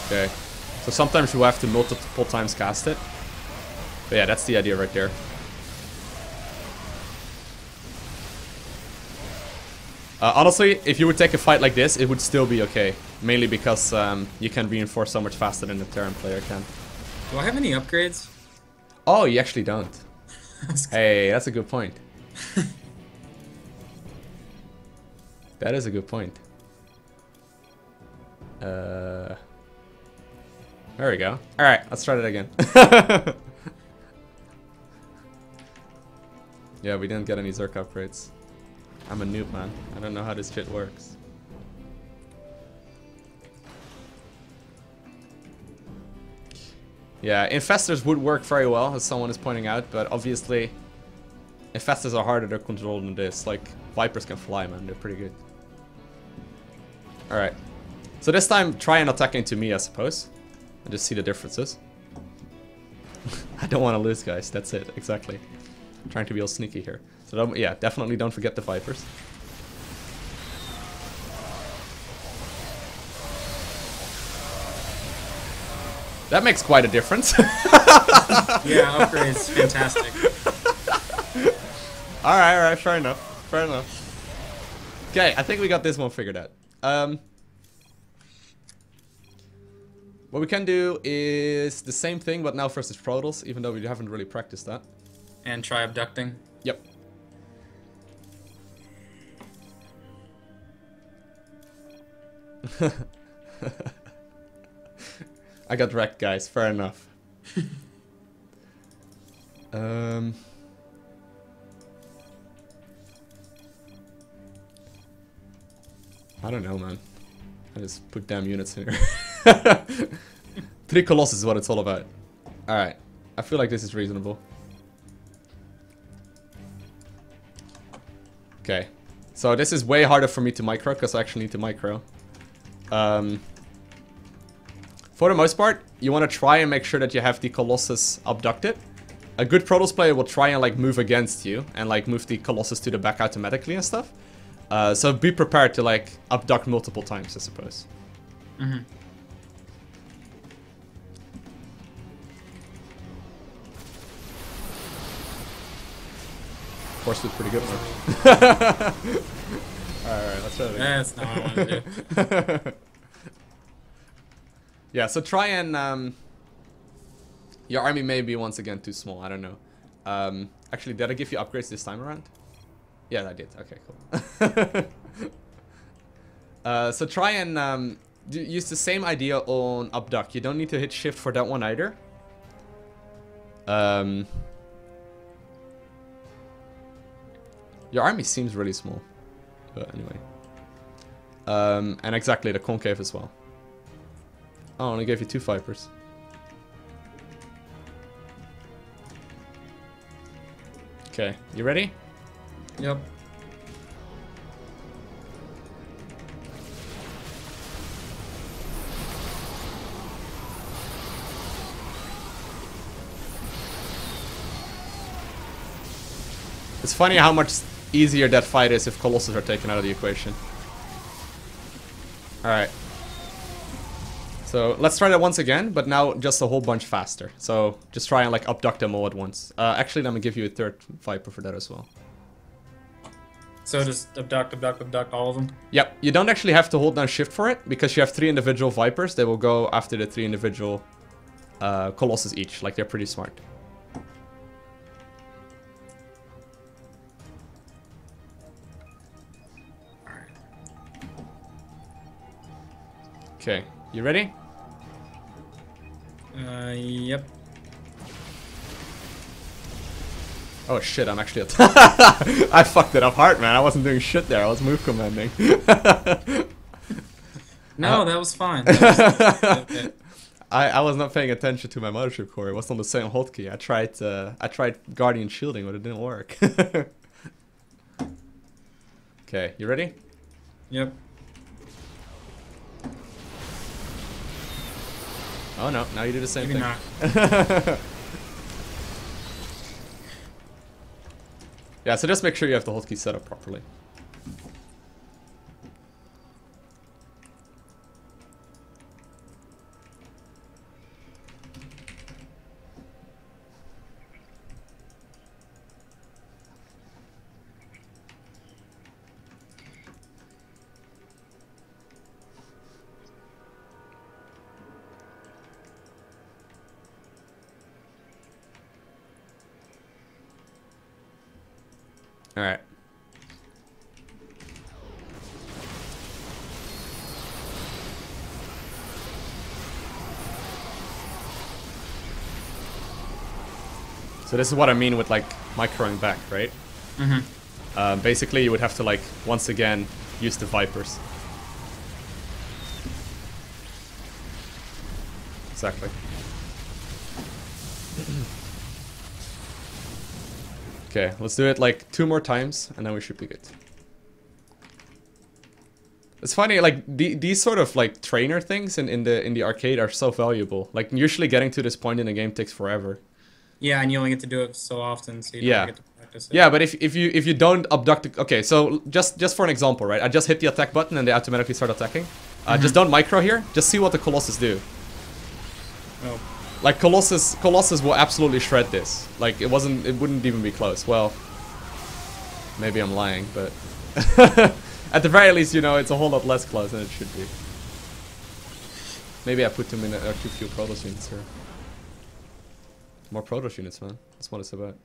Okay, so sometimes you have to multiple times cast it. But yeah, that's the idea right there. Honestly, if you would take a fight like this, it would still be okay. Mainly because you can reinforce so much faster than the Terran player can. Do I have any upgrades? Oh, you actually don't. Hey, that's a good point. That is a good point. There we go. Alright, let's try that again. Yeah, we didn't get any Zerg upgrades. I'm a noob, man. I don't know how this shit works. Yeah, infestors would work very well, as someone is pointing out, but obviously infestors are harder to control than this. Like, Vipers can fly, man. They're pretty good. Alright. So this time, try and attack into me, I suppose. And just see the differences. I don't want to lose, guys. That's it. Exactly. I'm trying to be all sneaky here. So don't, yeah, definitely don't forget the Vipers. That makes quite a difference. Yeah, upgrades, fantastic. Alright, fair enough. Fair enough. Okay, I think we got this one figured out. What we can do is the same thing, but now versus Protoss, even though we haven't really practiced that. And try abducting. Yep. I got wrecked, guys. Fair enough. I don't know, man. I just put damn units in here. 3 Colossus is what it's all about. Alright. I feel like this is reasonable. Okay. So this is way harder for me to micro, because I actually need to micro. For the most part, you want to try and make sure that you have the Colossus abducted. A good Protoss player will try and like move against you and like move the Colossus to the back automatically and stuff. So be prepared to like abduct multiple times, I suppose. Mm-hmm. Force was pretty good one. Alright, let's try it again. That's not what I want to do. Yeah, so try and your army may be once again too small, I don't know. Actually, did I give you upgrades this time around? Yeah, I did. Okay, cool. So try and use the same idea on abduct. You don't need to hit shift for that one either. Your army seems really small. But anyway. And exactly, the concave as well. Oh, I only gave you 2 Vipers. Okay, you ready? Yep. It's funny how much easier that fight is if Colossus are taken out of the equation. Alright. So let's try that once again, but now just a whole bunch faster. So just try and like abduct them all at once. Actually, let me give you a 3rd Viper for that as well. So just abduct all of them? Yep, you don't actually have to hold down shift for it, because you have 3 individual Vipers. They will go after the 3 individual Colossus each, like they're pretty smart. Okay, you ready? Yep. Oh shit, I'm actually I fucked it up hard, man. I wasn't doing shit there. I was move commanding. No, that was fine. That was okay. I was not paying attention to my mothership core. It was on the same hotkey. I tried Guardian shielding, but it didn't work. Okay, you ready? Yep. Oh no, now you do the same thing. Not. Yeah, so just make sure you have the hotkey set up properly. Alright. So this is what I mean with like microing back, right? Mm-hmm. Basically you would have to like once again use the Vipers. Exactly. Okay, let's do it like 2 more times and then we should be good. It's funny, like these sort of like trainer things in the arcade are so valuable. Like usually getting to this point in the game takes forever. Yeah, and you only get to do it so often, so you don't get to practice it. Yeah, but if you don't abduct the, okay, so just for an example, right? I just hit the attack button and they automatically start attacking. Just don't micro here. Just see what the Colossus do. Oh. Like Colossus will absolutely shred this. Like it wouldn't even be close. Well, maybe I'm lying, but at the very least, you know, it's a whole lot less close than it should be. Maybe I put too few Protoss units here. More Protoss units, man. That's what it's about.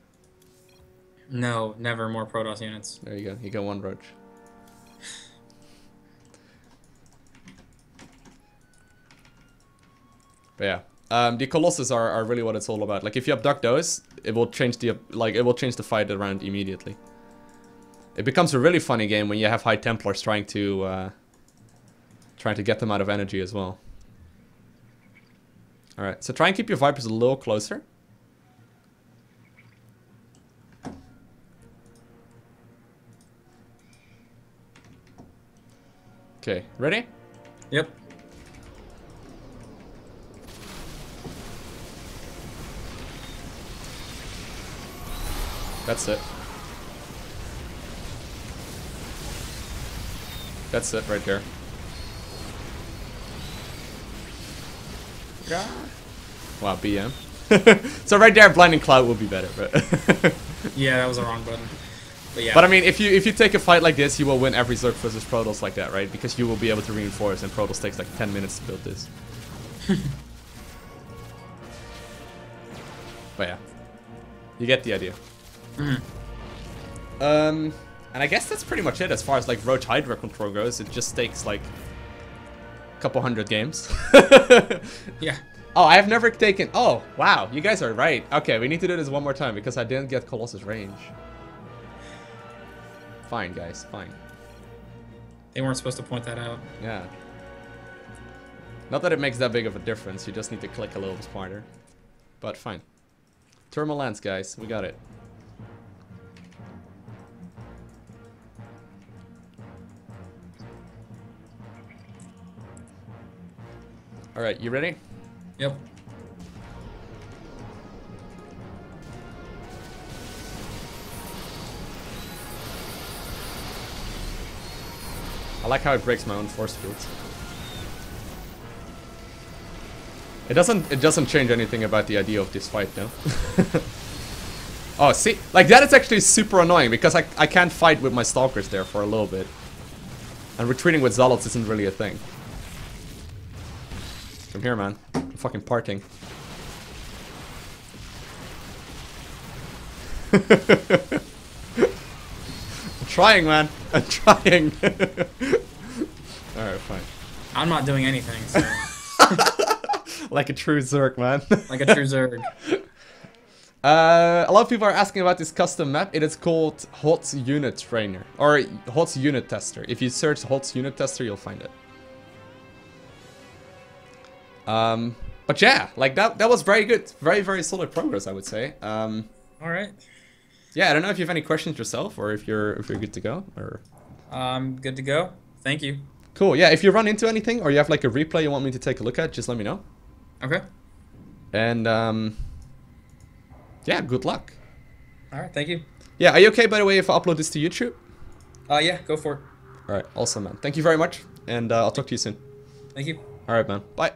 No, never more Protoss units. There you go. You got 1 Roach. But yeah. The Colossus are really what it's all about. Like if you abduct those, it will change the fight around immediately. It becomes a really funny game when you have High Templars trying to Trying to get them out of energy as well. Alright, so try and keep your Vipers a little closer. Okay, ready? Yep. That's it. That's it right there. Yeah. Wow, BM. So right there, Blinding Cloud will be better, but Yeah, that was the wrong button. But yeah. but I mean, if you take a fight like this, you will win every Zerg versus Protoss like that, right? Because you will be able to reinforce, and Protoss takes like 10 minutes to build this. But yeah, you get the idea. And I guess that's pretty much it as far as like Roach Hydra control goes. It just takes like a couple hundred games. Yeah. Oh, I have never taken... Oh, wow. You guys are right. Okay, we need to do this one more time because I didn't get Colossus range. Fine, guys. Fine. They weren't supposed to point that out. Yeah. Not that it makes that big of a difference. You just need to click a little smarter. But fine. Thermal lance, guys. We got it. Alright, you ready? Yep. I like how it breaks my own force fields. It doesn't change anything about the idea of this fight, no? Oh, see? Like, that is actually super annoying because I can't fight with my Stalkers there for a little bit. And retreating with Zealots isn't really a thing. Come here, man. I'm fucking parting. I'm trying, man. I'm trying. Alright, fine. I'm not doing anything, so. Like a true Zerg, man. Like a true Zerg. A lot of people are asking about this custom map. It is called HOTS Unit Trainer. Or HOTS Unit Tester. If you search HOTS Unit Tester, you'll find it. But yeah, like that was very good. Very, very solid progress, I would say. Alright. Yeah, I don't know if you have any questions yourself or if you're good to go or I'm good to go. Thank you. Cool. Yeah, if you run into anything or you have like a replay you want me to take a look at, just let me know. Okay. And yeah, good luck. Alright, thank you. Yeah, are you okay by the way if I upload this to YouTube? Yeah, go for it. Alright, awesome, man. Thank you very much and I'll talk to you soon. Thank you. Alright, man. Bye.